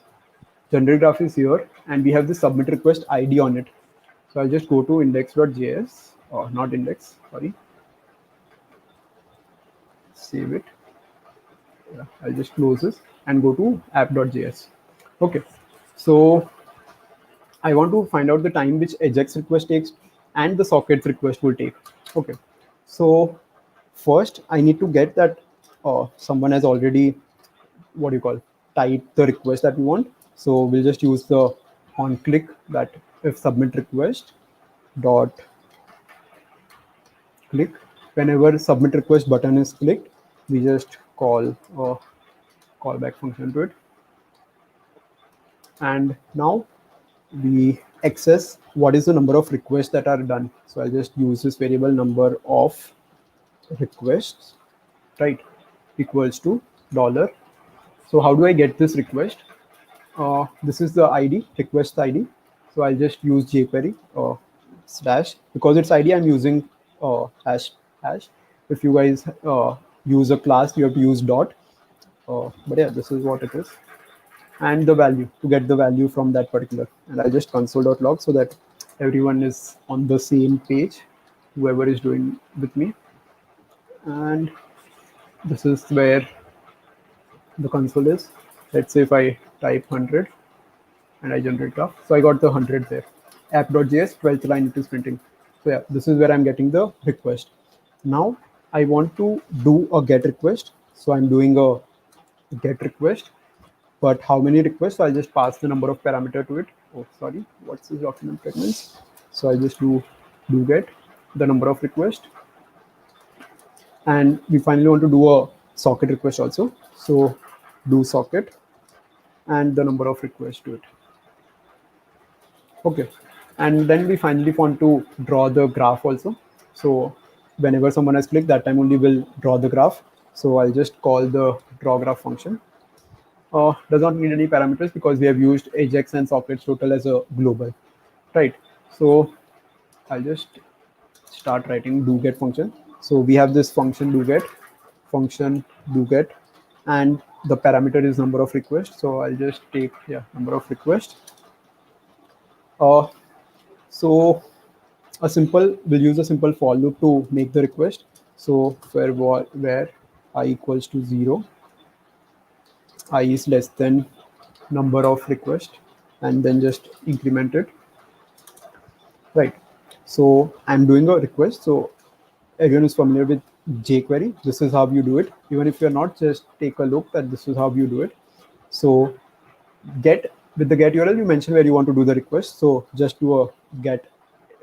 Generate graph is here, and we have the submit request ID on it. So I'll just go to index.js, or not index, sorry, save it. Yeah, I'll just close this and go to app.js. Okay, so I want to find out the time which Ajax request takes and the sockets request will take. Okay, so first I need to get that someone has already, what do you call, typed the request that we want. So we'll just use the on click, that if submit request dot click, whenever submit request button is clicked, we just call a callback function to it. And now we access what is the number of requests that are done. So I'll just use this variable number of requests, right, equals to dollar. So how do I get this request? This is the ID, request ID. So I'll just use jQuery slash, because it's ID, I'm using hash. If you guys use a class, you have to use dot. But yeah, this is what it is. And the value, to get the value from that particular. And I'll just console.log so that everyone is on the same page, whoever is doing with me. And this is where the console is. Let's say if I type 100 and I generate graph. So I got the 100 there. App.js, 12th line it is printing. So yeah, this is where I'm getting the request. Now I want to do a get request. So I'm doing a get request. But how many requests? I'll just pass the number of parameter to it. Oh, sorry, what's this document fragments? So I just do get the number of requests. And we finally want to do a socket request also. So do socket and the number of requests to it. Okay, and then we finally want to draw the graph also. So whenever someone has clicked, that time only will draw the graph. So I'll just call the draw graph function. Does not need any parameters because we have used Ajax and sockets total as a global, right? So I'll just start writing do get function. So we have this function do get, and the parameter is number of requests. So I'll just take number of requests. So we'll use a simple for loop to make the request. So where I equals to 0, I is less than number of requests, and then just increment it, right? So I'm doing a request. So everyone is familiar with jQuery. This is how you do it. Even if you're not, just take a look that this is how you do it. So with the get URL, you mention where you want to do the request. So just do a get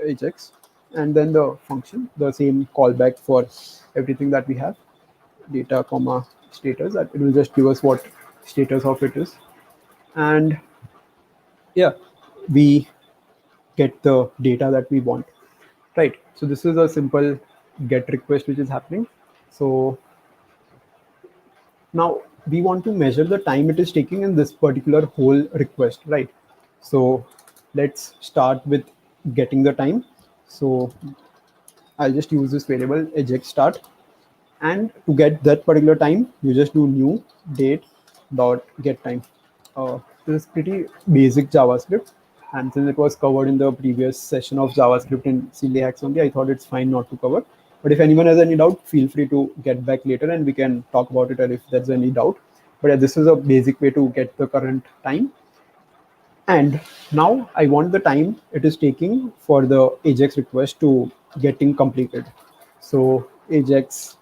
Ajax, and then the function, the same callback for everything that we have, data comma status, that it will just give us what status of it is. And yeah, we get the data that we want, right? So this is a simple get request which is happening. So now we want to measure the time it is taking in this particular whole request, right? So let's start with getting the time. So I'll just use this variable eject start, and to get that particular time, you just do new date dot get time. This is pretty basic JavaScript, and since it was covered in the previous session of JavaScript in SillyHacks only, I thought it's fine not to cover. But if anyone has any doubt, feel free to get back later and we can talk about it, or if there's any doubt. But yeah, this is a basic way to get the current time. And now I want the time it is taking for the Ajax request to getting completed. So Ajax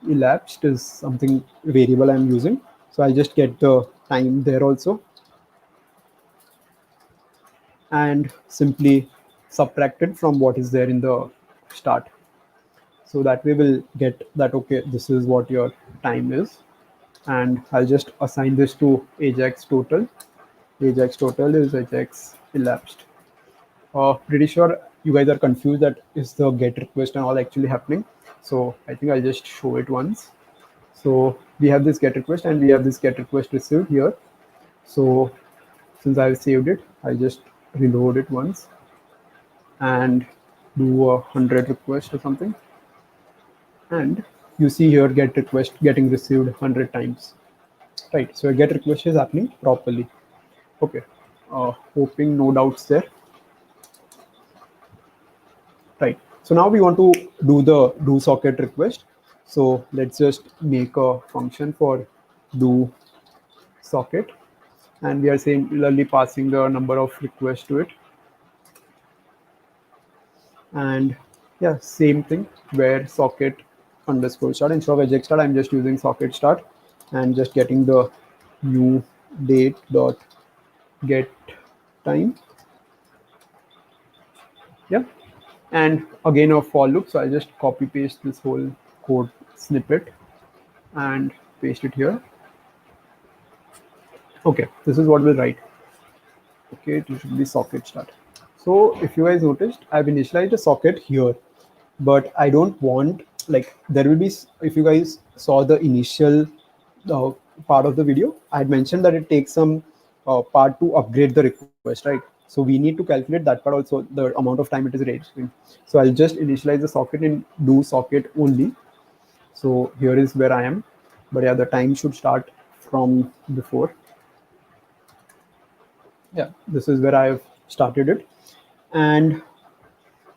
elapsed is something variable I'm using. So I'll just get the time there also, and simply subtract it from what is there in the start. So that way we'll get that, okay, this is what your time is. And I'll just assign this to Ajax total. Ajax total is Ajax elapsed. Pretty sure you guys are confused that is the get request and all actually happening. So I think I'll just show it once. So we have this get request and we have this get request received here. So since I've saved it, I just reload it once and do 100 requests or something. And you see here get request getting received 100 times. Right. So a get request is happening properly. Okay. Hoping no doubts there. Right. So now we want to do the do socket request. So let's just make a function for do socket, and we are similarly passing the number of requests to it. And yeah, same thing where socket underscore start, instead of eject start, I'm just using socket start and just getting the new date dot get time. Yeah. And again a for loop. So I'll just copy paste this whole code snippet and paste it here. Okay, this is what we'll write. Okay, it should be socket start. So if you guys noticed, I've initialized a socket here, but I don't want, like, there will be, if you guys saw the initial uh, part of the video, I had mentioned that it takes some part to upgrade the request, right? So we need to calculate that part also, the amount of time it is registering. So I'll just initialize the socket in do socket only. So here is where I am, but yeah, the time should start from before. Yeah, this is where I've started it. And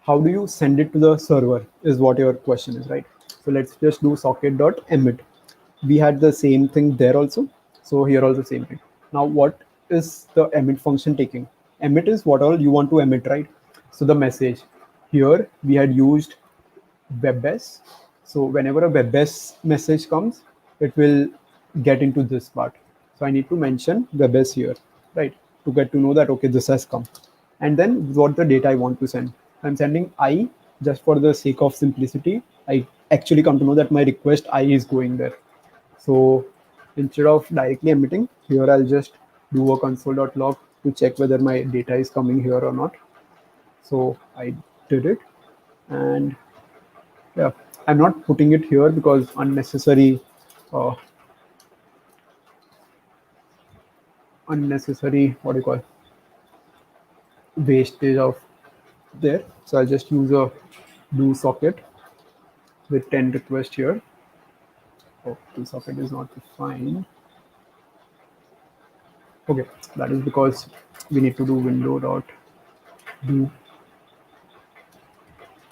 how do you send it to the server is what your question is, right? So let's just do socket.emit. We had the same thing there also, so here also same thing. Now what is the emit function taking? Emit is what all you want to emit, right? So the message here we had used WebS. So whenever a WebS message comes, it will get into this part. So I need to mention WebS here, right? To get to know that, okay, this has come. And then what the data I want to send. I'm sending I just for the sake of simplicity. I actually come to know that my request I is going there. So instead of directly emitting, here I'll just do a console.log to check whether my data is coming here or not. So I did it, and yeah, I'm not putting it here because uh, unnecessary, what do you call, wastage of there. So I'll just use a do socket with 10 requests here. Oh, do socket is not defined. Okay, that is because we need to do window dot do.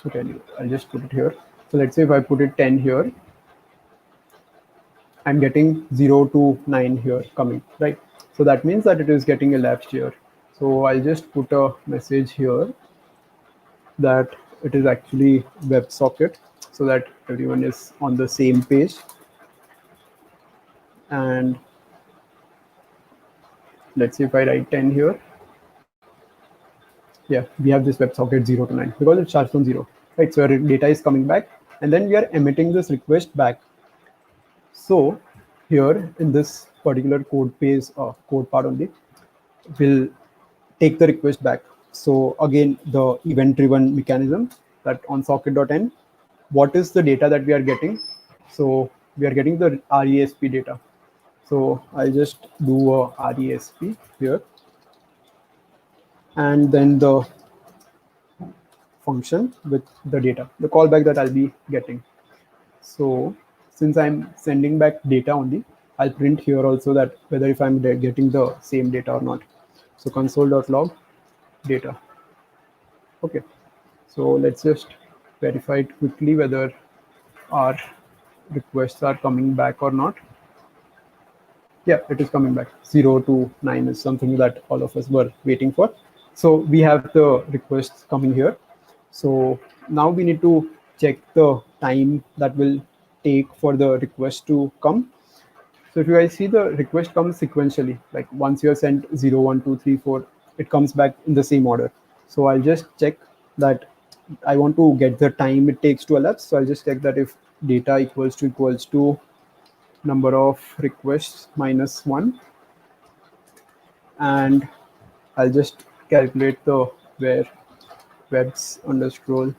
Okay, I'll just put it here. So let's say if I put it 10 here, I'm getting 0 to 9 here coming, right? So that means that it is getting elapsed here. So I'll just put a message here that it is actually WebSocket so that everyone is on the same page. And let's see if I write 10 here. Yeah, we have this WebSocket 0 to 9 because it starts from 0, right? So our data is coming back and then we are emitting this request back. So here in this particular code page, code part only, will take the request back. So again, the event-driven mechanism that on socket.n, what is the data that we are getting? So we are getting the RESP data. So I'll just do a RESP here, and then the function with the data, the callback that I'll be getting. So since I'm sending back data only, I'll print here also that whether if I'm getting the same data or not. So console.log data. Okay, so let's just verify it quickly whether our requests are coming back or not. Yeah, it is coming back. 0 to 9 is something that all of us were waiting for. So we have the requests coming here. So now we need to check the time that will take for the request to come. So if you guys see, the request comes sequentially, like once you have sent 0, 1, 2, 3, 4, it comes back in the same order. So I'll just check that I want to get the time it takes to elapse. So I'll just check that if data equals to number of requests minus 1, and I'll just calculate the where webs underscore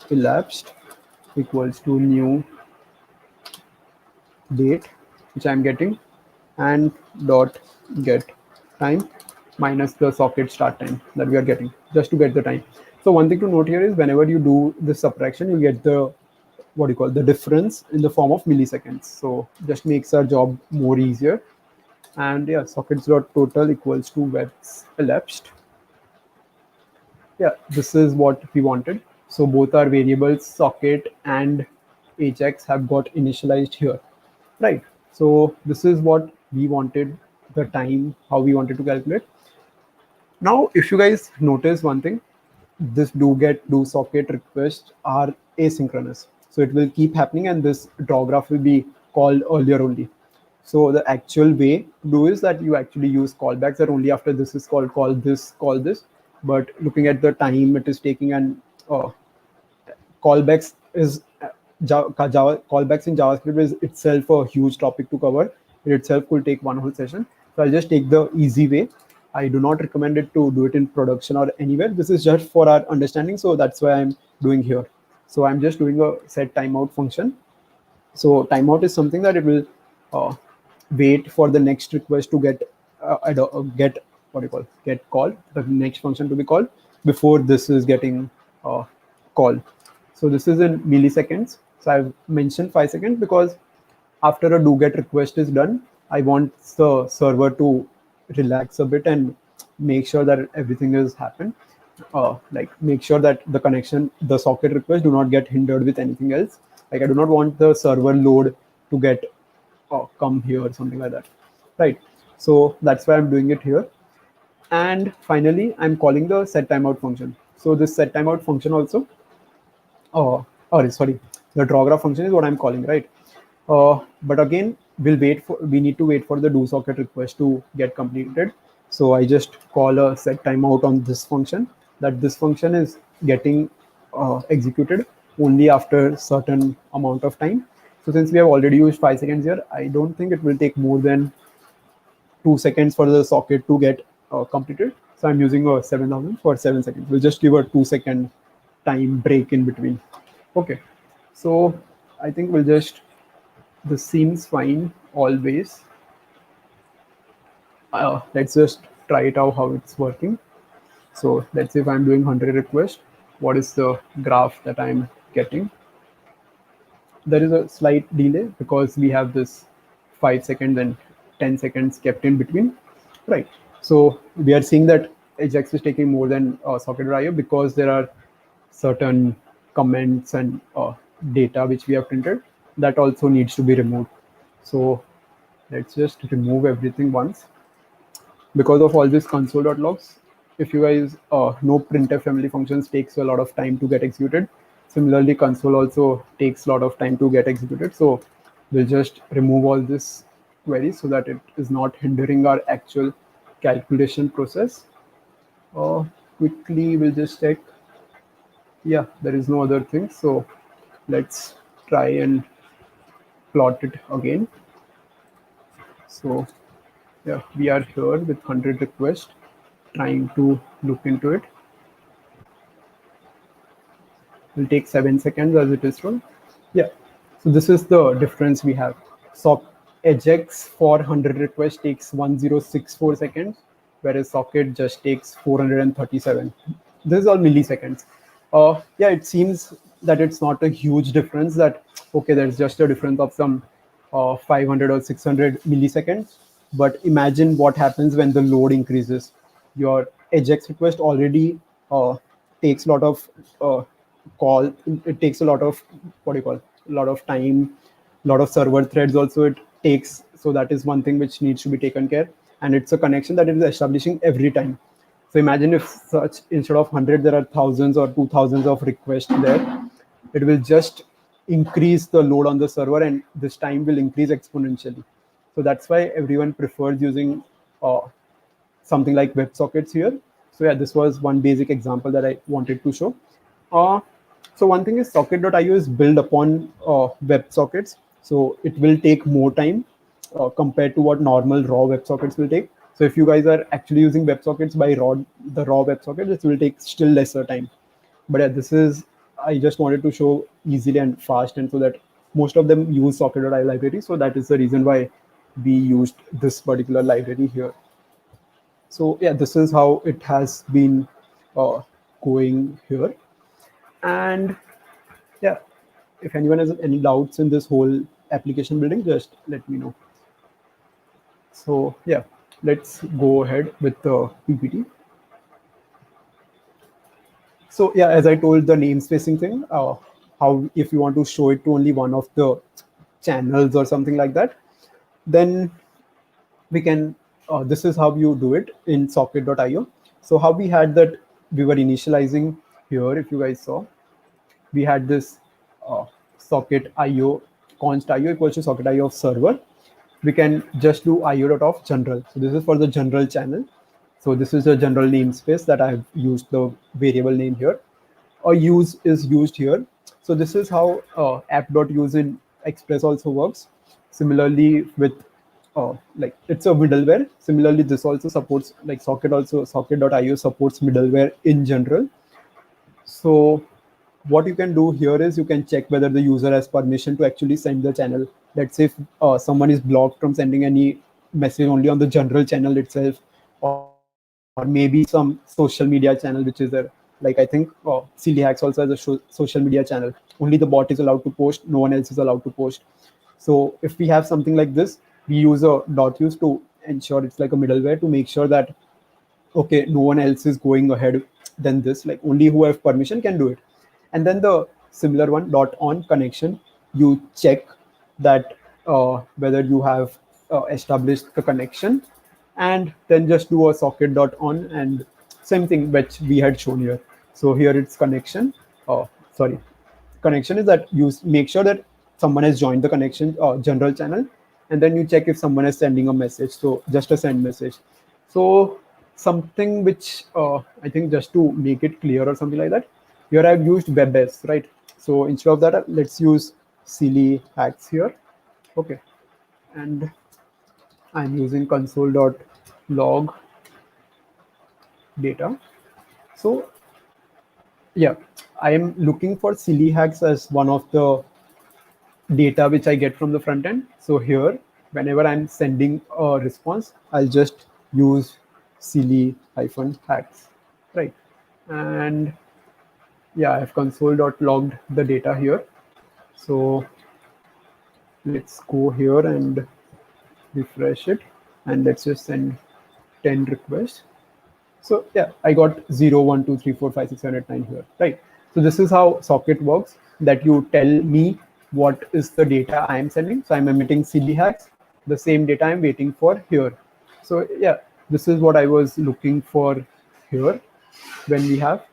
elapsed equals to new date, which I'm getting, and dot get time minus the socket start time that we are getting just to get the time. So one thing to note here is whenever you do this subtraction, you get the what you call the difference in the form of milliseconds. So just makes our job more easier. And yeah, sockets dot total equals to webs elapsed. Yeah, this is what we wanted. So both our variables socket and ajax have got initialized here, right? So this is what we wanted, the time how we wanted to calculate. Now if you guys notice one thing, this do get do socket requests are asynchronous, so it will keep happening and this draw graph will be called earlier only. So the actual way to do is that you actually use callbacks that only after this is called call this, but looking at the time it is taking, and callbacks is callbacks in JavaScript is itself a huge topic to cover. It itself could take one whole session. So I'll just take the easy way. I do not recommend it to do it in production or anywhere. This is just for our understanding. So that's why I'm doing here. So I'm just doing a set timeout function. So timeout is something that it will uh, wait for the next request to get what you call get called, the next function to be called before this is getting called. So this is in milliseconds. So I've mentioned 5 seconds because after a do get request is done, I want the server to relax a bit and make sure that everything is happened. Like make sure that the connection, the socket request do not get hindered with anything else. Like I do not want the server load to get come here or something like that, right? So that's why I'm doing it here. And finally, I'm calling the set timeout function. So this set timeout function also, or sorry, the draw graph function is what I'm calling, right? But again, we need to wait for the do socket request to get completed. So I just call a set timeout on this function, that this function is getting executed only after certain amount of time. So since we have already used 5 seconds here, I don't think it will take more than 2 seconds for the socket to get completed. So I'm using a 7000 for 7 seconds. We'll just give a 2 second time break in between. Okay, so I think we'll just, this seems fine always. Let's just try it out how it's working. So let's say if I'm doing 100 requests, what is the graph that I'm getting? There is a slight delay because we have this 5 seconds and 10 seconds kept in between, right? So we are seeing that Ajax is taking more than socket IO because there are certain comments and data which we have printed that also needs to be removed. So let's just remove everything once. Because of all this console.logs, if you guys know, printf family functions takes a lot of time to get executed. Similarly, console also takes a lot of time to get executed. So we'll just remove all this queries so that it is not hindering our actual calculation process. Quickly, we'll just check. Yeah, there is no other thing. So let's try and plot it again. So yeah, we are here with 100 requests, trying to look into it. Will take 7 seconds as it is from. Yeah, so this is the difference we have. So Ajax for 100 requests takes 1064 seconds, whereas socket just takes 437. This is all milliseconds. Yeah, it seems that it's not a huge difference, that okay, there's just a difference of some 500 or 600 milliseconds. But imagine what happens when the load increases. Your Ajax request already takes a lot of call. It takes a lot of, what do you call, a lot of time, a lot of server threads also it takes. So that is one thing which needs to be taken care. And it's a connection that it is establishing every time. So imagine if such, instead of 100 there are thousands or 2000s of requests there, it will just increase the load on the server and this time will increase exponentially. So that's why everyone prefers using something like WebSockets here. So yeah, this was one basic example that I wanted to show. Uh, so one thing is socket.io is built upon WebSockets. So it will take more time compared to what normal raw WebSockets will take. So if you guys are actually using WebSockets by the raw WebSockets, it will take still lesser time. But yeah, this is, I just wanted to show easily and fast, and so that most of them use socket.io library. So that is the reason why we used this particular library here. So yeah, this is how it has been uh, going here. And yeah, if anyone has any doubts in this whole application building, just let me know. So yeah, let's go ahead with the PPT. So yeah, as I told, the namespacing thing, how if you want to show it to only one of the channels or something like that, then we can, this is how you do it in socket.io. So how we had that, we were initializing here, if you guys saw, we had this socket io const io equals to socket io of server. We can just do io.of general. So this is for the general channel. So this is a general namespace that I have used the variable name here. A use is used here. So this is how app.use in Express also works. Similarly with like it's a middleware. Similarly, this also supports like socket.io supports middleware in general. So what you can do here is you can check whether the user has permission to actually send the channel. Let's say if someone is blocked from sending any message only on the general channel itself, or maybe some social media channel which is there. Like I think SillyHacks also has a social media channel. Only the bot is allowed to post, no one else is allowed to post. So if we have something like this, we use a .use to ensure it's like a middleware to make sure that okay, no one else is going ahead than this, like only who have permission can do it. And then the similar one dot on connection, you check that whether you have established the connection, and then just do a socket dot on, and same thing which we had shown here. So here it's connection, sorry, connection is that you make sure that someone has joined the connection general channel, and then you check if someone is sending a message, so just a send message. So something which I think just to make it clear or something like that, here I've used WebS, right? So instead of that, let's use SillyHacks here. Okay, and I'm using console.log data. So yeah, I am looking for SillyHacks as one of the data which I get from the front end. So here, whenever I'm sending a response, I'll just use silly-hacks, right? And yeah, I have console.logged the data here. So let's go here and refresh it, and let's just send 10 requests. So yeah, I got 0, 1, 2, 3, 4, 5, 6, 7, 8, 9 here, right? So this is how socket works, that you tell me what is the data I am sending. So I'm emitting SillyHacks, the same data I'm waiting for here. So yeah, this is what I was looking for here when we have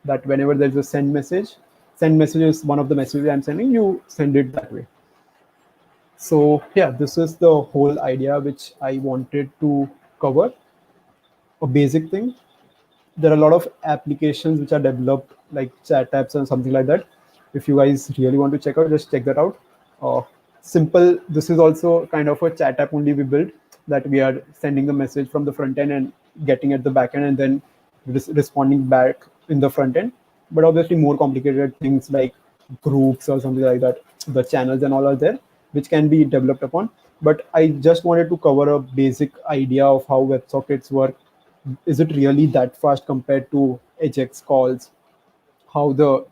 that whenever there's a send message is one of the messages I'm sending, you send it that way. So yeah, this is the whole idea which I wanted to cover, a basic thing. There are a lot of applications which are developed like chat apps and something like that. If you guys really want to check out, just check that out. uh, Simple, this is also kind of a chat app only we built, that we are sending the message from the front end and getting at the back end, and then responding back in the front end. But obviously more complicated things like groups or something like that, the channels and all are there, which can be developed upon. But I just wanted to cover a basic idea of how WebSockets work. Is it really that fast compared to AJAX calls? How the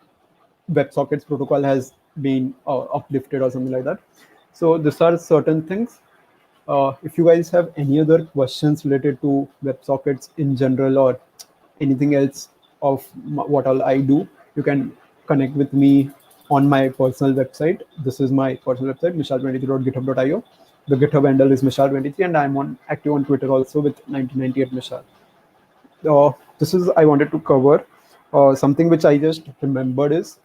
WebSockets protocol has been uplifted or something like that. So these are certain things. If you guys have any other questions related to WebSockets in general or anything else of what all I do, you can connect with me on my personal website. This is my personal website, mishal23.github.io. The GitHub handle is mishal23, and I'm active on Twitter also with 1998 mishal. This is I wanted to cover. Something which I just remembered is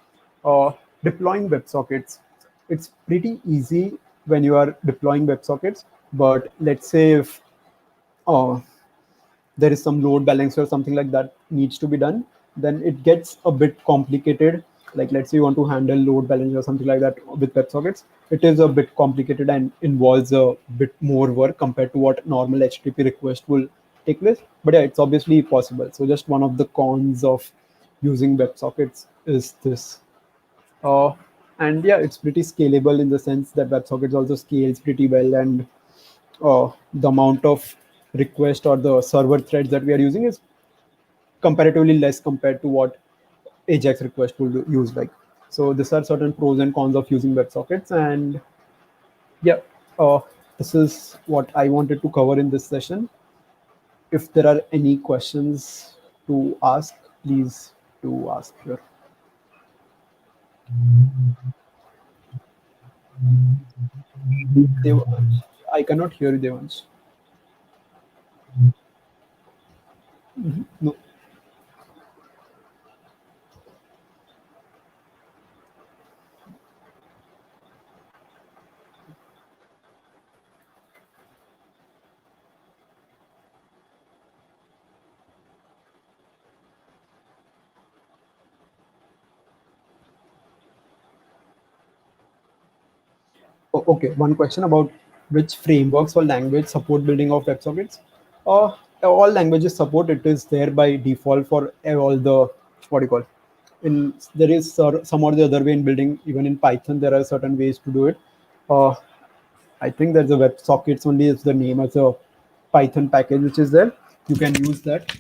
deploying WebSockets. It's pretty easy when you are deploying WebSockets, but let's say if uh, there is some load balancer or something like that needs to be done, then it gets a bit complicated. Like let's say you want to handle load balancer or something like that with WebSockets, it is a bit complicated and involves a bit more work compared to what normal HTTP request will take place. But yeah, it's obviously possible. So just one of the cons of using WebSockets is this. Uh, And yeah, it's pretty scalable in the sense that WebSockets also scales pretty well, and the amount of request or the server threads that we are using is comparatively less compared to what Ajax request would use like. So these are certain pros and cons of using WebSockets, and yeah, uh, this is what I wanted to cover in this session. If there are any questions to ask, please do ask here. Devansh, I cannot hear you, Devansh. No. Oh, okay, one question about which frameworks or language support building of WebSockets. All languages support it. Is there by default for all the what do you call? In there is some or the other way in building. Even in Python, there are certain ways to do it. Uh, I think there's a WebSockets only is the name as a Python package which is there. You can use that.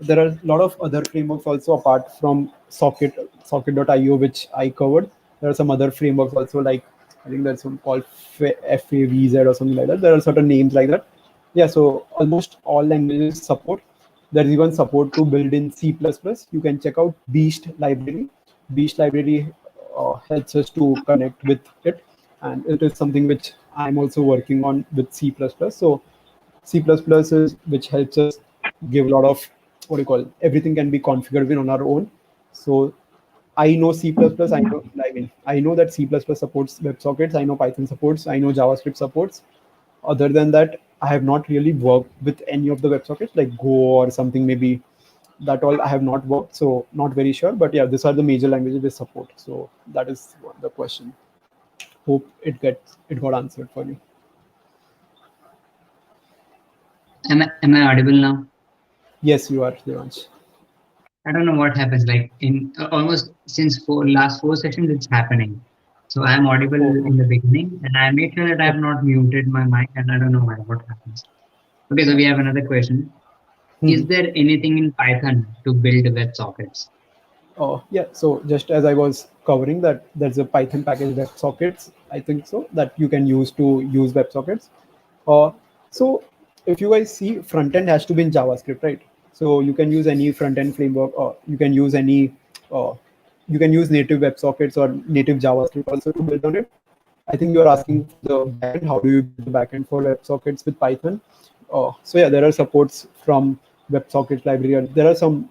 There are a lot of other frameworks also apart from socket.io, which I covered. There are some other frameworks also, like I think there's one called FAVZ or something like that. There are certain names like that. Yeah, so almost all languages support. There's even support to build in C++. You can check out Beast library. Beast library helps us to connect with it, and it is something which I'm also working on with C++. So C++ is which helps us give a lot of what do you call everything can be configured on our own. So I know C++. I know that C++ supports WebSockets. I know Python supports. I know JavaScript supports. Other than that, I have not really worked with any of the WebSockets like Go or something. Maybe that all I have not worked, so not very sure. But yeah, these are the major languages they support. So that is the question. Hope it got answered for you. Am I audible now? Yes, you are, Devansh. I don't know what happens. Like in almost since last four sessions, it's happening. So I'm audible Oh, in the beginning, and I make sure that I have okay. not muted my mic, and I don't know why. What happens? Okay, so we have another question. Is Mhm. there anything in Python to build WebSockets? Yeah, so just as I was covering that, there's a Python package WebSockets, I think so, that you can use to use WebSockets. Uh, so if you guys see, front end has to be in JavaScript, right? So you can use any front end framework, or you can use any, uh, you can use native WebSockets or native JavaScript also to build on it. I think you're asking for the backend. How do you build the backend for WebSockets with Python? So yeah, there are supports from WebSockets library. And there are some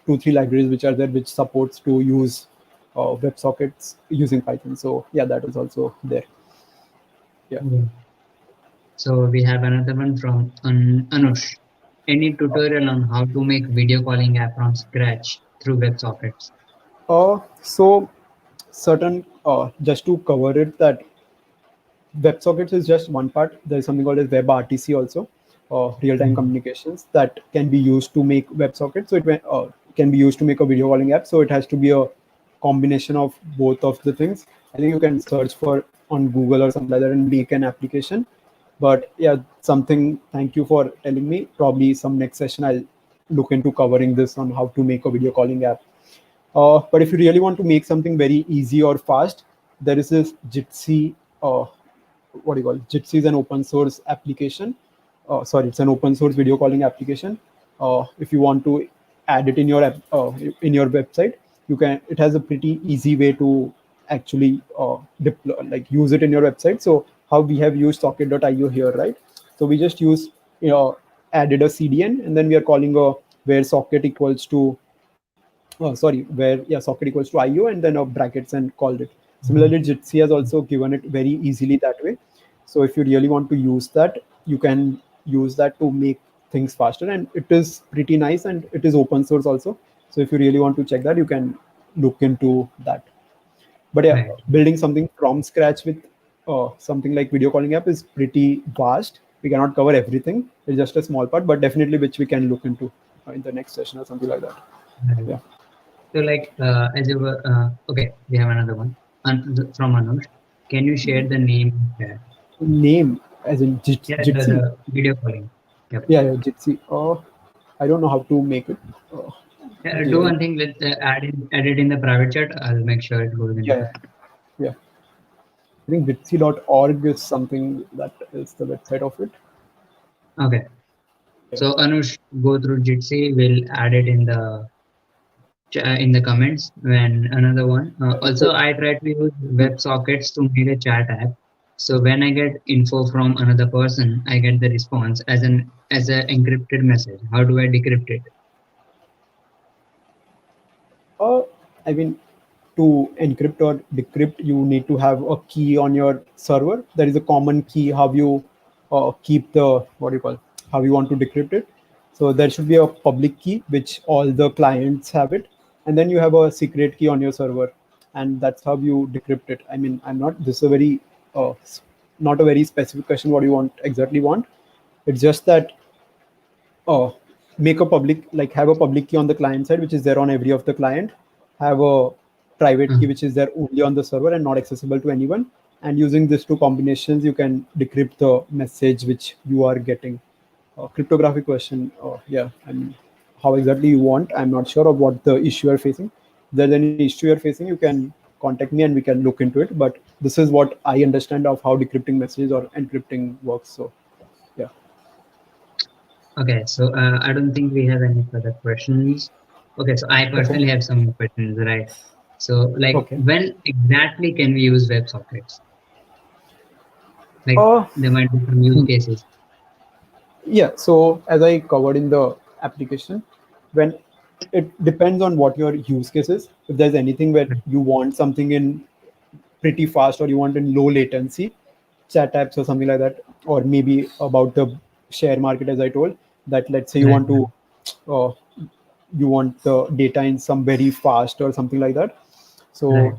two, three libraries which are there which supports to use WebSockets using Python. So yeah, that is also there. Yeah. Yeah. So we have another one from Anush. Any tutorial on how to make video calling app from scratch through WebSockets? So certain just to cover it that WebSockets is just one part. There is something called as WebRTC also, real-time Mhm. communications that can be used to make WebSockets. So it can be used to make a video calling app. So it has to be a combination of both of the things. I think you can search for on Google or something like that and make an application. But yeah, something. Thank you for telling me. Probably some next session I'll look into covering this on how to make a video calling app. But if you really want to make something very easy or fast, there is this Jitsi. What do you call it? Jitsi is an open source application. Sorry, it's an open source video calling application. If you want to add it in your website, you can. It has a pretty easy way to actually deploy, like use it in your website. So how we have used socket.io here, right? So we just use added a CDN, and then we are calling a where socket equals to where socket equals to IO and then brackets and called it. Similarly, Jitsi has also given it very easily that way. So if you really want to use that, you can use that to make things faster, and it is pretty nice and it is open source also. So if you really want to check that, you can look into that. But yeah, Right. building something from scratch with something like video calling app is pretty vast. We cannot cover everything. It's just a small part, but definitely which we can look into in the next session or something like that. Right. Yeah. So like as you were okay, we have another one. from Anush. Can you share the name in chat? Name as in Yeah, Jitsi. the video calling. Yep. Yeah, yeah, Jitsi. I don't know how to make it. Do JL. one thing. Let's add it in the private chat. I'll make sure it goes in. Yeah, yeah, yeah. I think Jitsi.org is something that is the website of it. Okay. Yeah. So Anush, go through Jitsi. We'll add it in the comments. When another one. Also, I try to use WebSockets to make a chat app. So when I get info from another person, I get the response as an encrypted message. How do I decrypt it? Uh, I mean, to encrypt or decrypt, you need to have a key on your server. There is a common key how you keep the what do you call how you want to decrypt it. So there should be a public key which all the clients have it, and then you have a secret key on your server, and that's how you decrypt it. I mean, I'm not this is a very not a very specific question. What do you want exactly want? It's just that uh, make a public like have a public key on the client side which is there on every of the client, have a private key Uh, which is there only on the server and not accessible to anyone, and using these two combinations you can decrypt the message which you are getting. Cryptographic question, yeah, I mean, how exactly you want, I'm not sure of what the issue you're facing. If there's any issue you're facing, you can contact me and we can look into it, but this is what I understand of how decrypting messages or encrypting works. So yeah. okay, so I don't think we have any further questions. Okay, so I Okay. personally have some questions, right? So, like, Okay. when exactly can we use WebSockets? Like, uh there might be some use cases. Yeah, so as I covered in the application, when it depends on what your use case is. If there's anything where Right, you want something in pretty fast or you want in low latency, chat apps or something like that, or maybe about the share market, as I told, that let's say right, uh, you want the data in some very fast or something like that. right. So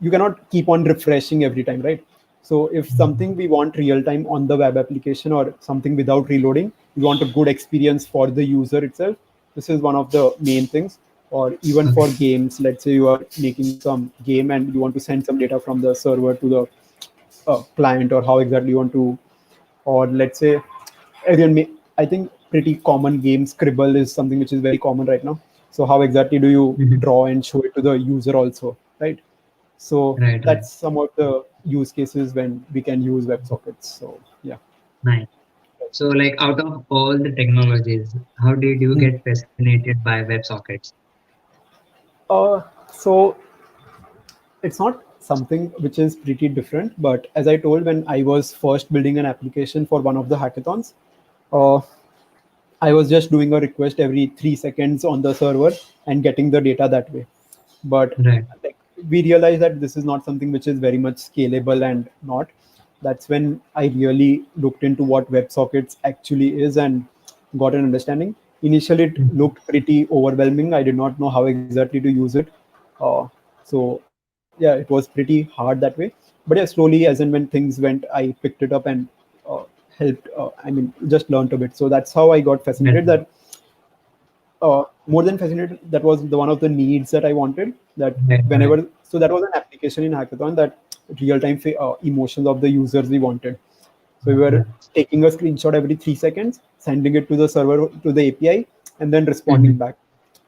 you cannot keep on refreshing every time, right? So if something we want real time on the web application or something without reloading, we want a good experience for the user itself. This is one of the main things. Or even for Okay. games, let's say you are making some game and you want to send some data from the server to the client, or how exactly you want to, or let's say everyone may, I think pretty common game Scribble is something which is very common right now. So how exactly do you Mhm. draw and show it to the user also, right? So Right, right. that's some of the use cases when we can use WebSockets. So yeah. Nice. So, like, out of all the technologies, how did you Hmm. get fascinated by WebSockets? So it's not something which is pretty different, but as I told, when I was first building an application for one of the hackathons, uh, I was just doing a request every 3 seconds on the server and getting the data that way. But Right. like, we realized that this is not something which is very much scalable and not. That's when I really looked into what WebSockets actually is and got an understanding. Initially, it Mhm. looked pretty overwhelming. I did not know how exactly to use it. So yeah, it was pretty hard that way. But yeah, slowly, as and when things went, I picked it up and uh, helped. I mean, just learned a bit. So that's how I got fascinated. Right. That more than fascinated, that was the one of the needs that I wanted. That Right. Right. whenever, so that was an application in Hackathon that real time emotions of the users we wanted. So we were Right. taking a screenshot every 3 seconds, sending it to the server, to the API, and then responding Mhm. back.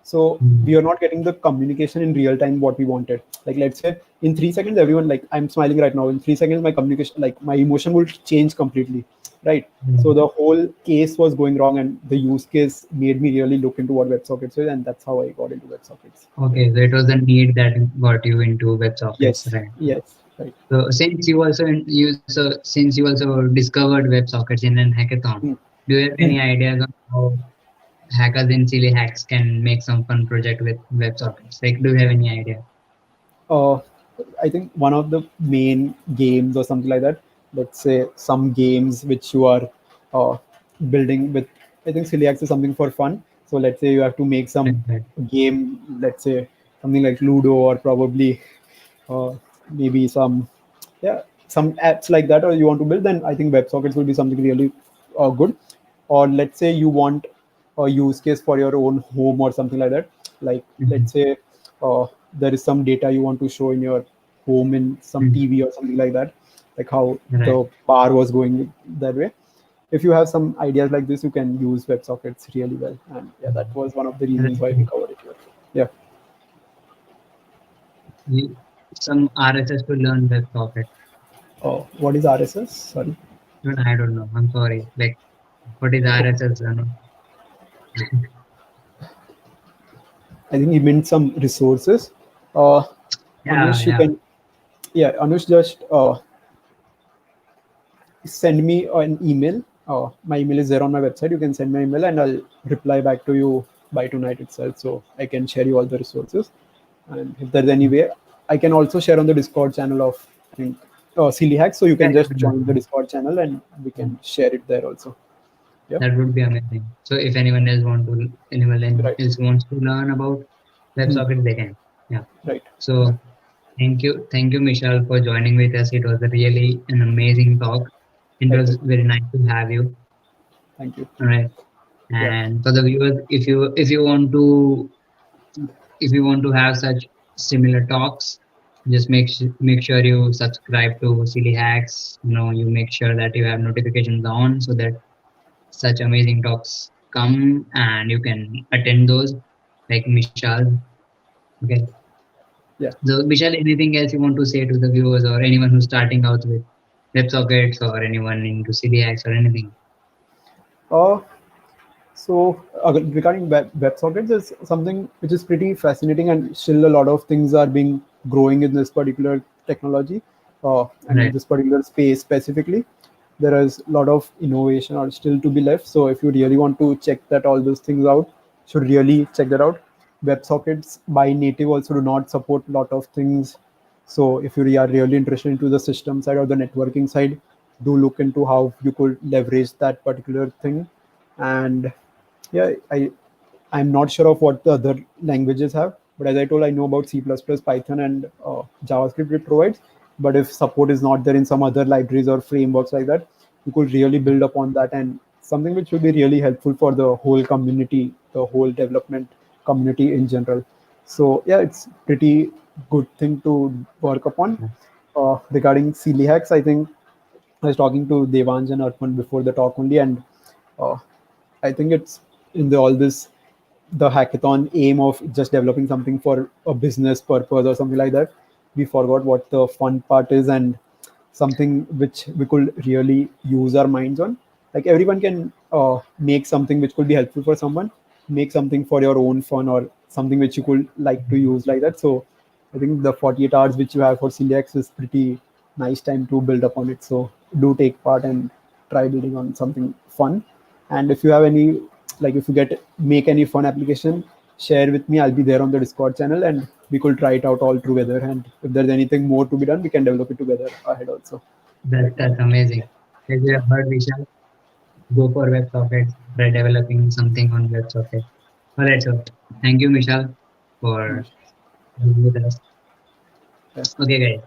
So we Mhm. are not getting the communication in real time what we wanted. Like let's say in 3 seconds, everyone, like I'm smiling right now. In 3 seconds, my communication, like my emotion will change completely, right? So Mhm. the whole case was going wrong, and the use case made me really look into what WebSockets is, and that's how I got into WebSockets. Yeah. Okay, so it was the need that got you into WebSockets, Yes. right? Yes. Right. So since you also discovered WebSockets in an hackathon, Hmm. do you have any ideas on how hackers in SillyHacks can make some fun project with WebSockets? Like, do you have any idea? uh, I think one of the main games or something like that. Let's say some games which you are uh, building with. I think SillyHacks is something for fun. So let's say you have to make Right, some right. game. Let's say something like Ludo, or probably uh, maybe some apps like that, or you want to build. Then I think WebSockets will be something really good. Or let's say you want a use case for your own home or something like that. Like Mhm. let's say there is some data you want to show in your home in some Mm. TV or something like that, like how Right. the power was going that way. If you have some ideas like this, you can use WebSockets really well. And yeah, that was one of the reasons why we Right. covered it here. Yeah. Some RSS to learn WebSocket. Oh, what is RSS? Sorry. Even I don't know. I'm sorry. Like, what is Oh, RSS? I don't know. I think you meant some resources. Uh, Yeah, Anush, you yeah. can, yeah, Anush, just send me an email. My email is there on my website. You can send me an email and I'll reply back to you by tonight itself. So I can share you all the resources. And if there's any way, I can also share on the Discord channel of, I think, SillyHacks. So you Yeah, can you just can do join the Discord channel and we that. can share it there also. Yeah, That would be amazing. So if anyone right. else wants to learn about Hmm. WebSocket, they can. Yeah. Right. Yeah. So thank you, Michelle, for joining with us. It was a really an amazing talk. It Right. was Right. very nice to have you. Thank you. All right. Yeah. And for the viewers, if you want to have such similar talks, just make sure you subscribe to Silly Hacks. You make sure that you have notifications on so that such amazing talks come and you can attend those, like Mishal. Okay. Yeah. So Mishal, anything else you want to say to the viewers or anyone who's starting out with WebSockets or anyone into CDX or anything? Uh, So regarding WebSockets is something which is pretty fascinating, and still a lot of things are being growing in this particular technology, and in Right. this particular space specifically. There is a lot of innovation are still to be left. So if you really want to check that all those things out, should really check that out. WebSockets by native also do not support a lot of things. So if you are really interested into the system side or the networking side, do look into how you could leverage that particular thing. And yeah, I'm not sure of what the other languages have, but as I told, I know about C++, Python, and JavaScript it provides. But if support is not there in some other libraries or frameworks like that, you could really build upon that, and something which will be really helpful for the whole community, the whole development community in general. So yeah, it's pretty good thing to work upon. Regarding Silly Hacks, I think I was talking to Devanj and Arpan before the talk only, and uh, I think it's in all this the hackathon aim of just developing something for a business purpose or something like that. We forgot what the fun part is and something which we could really use our minds on. Like everyone can make something which could be helpful for someone, make something for your own fun or something which you could like to use like that. So I think the 48 hours which you have for CLX is pretty nice time to build upon it. So do take part and try building on something fun. And if you have any, like if you get make any fun application, share with me. I'll be there on the Discord channel and we could try it out all together. And if there's anything more to be done, we can develop it together ahead also. That's Right now. that's amazing. As you have heard, Vishal, go for WebSockets, try developing something on WebSocket. All right, so thank you, Mishal, for being with us. Yeah. Okay, guys.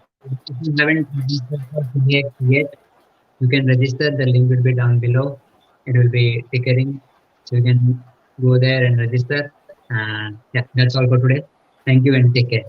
If you haven't registered for CDX yet, you can register. The link will be down below. It will be tickering. So you can go there and register. And yeah, that's all for today. Thank you and take care.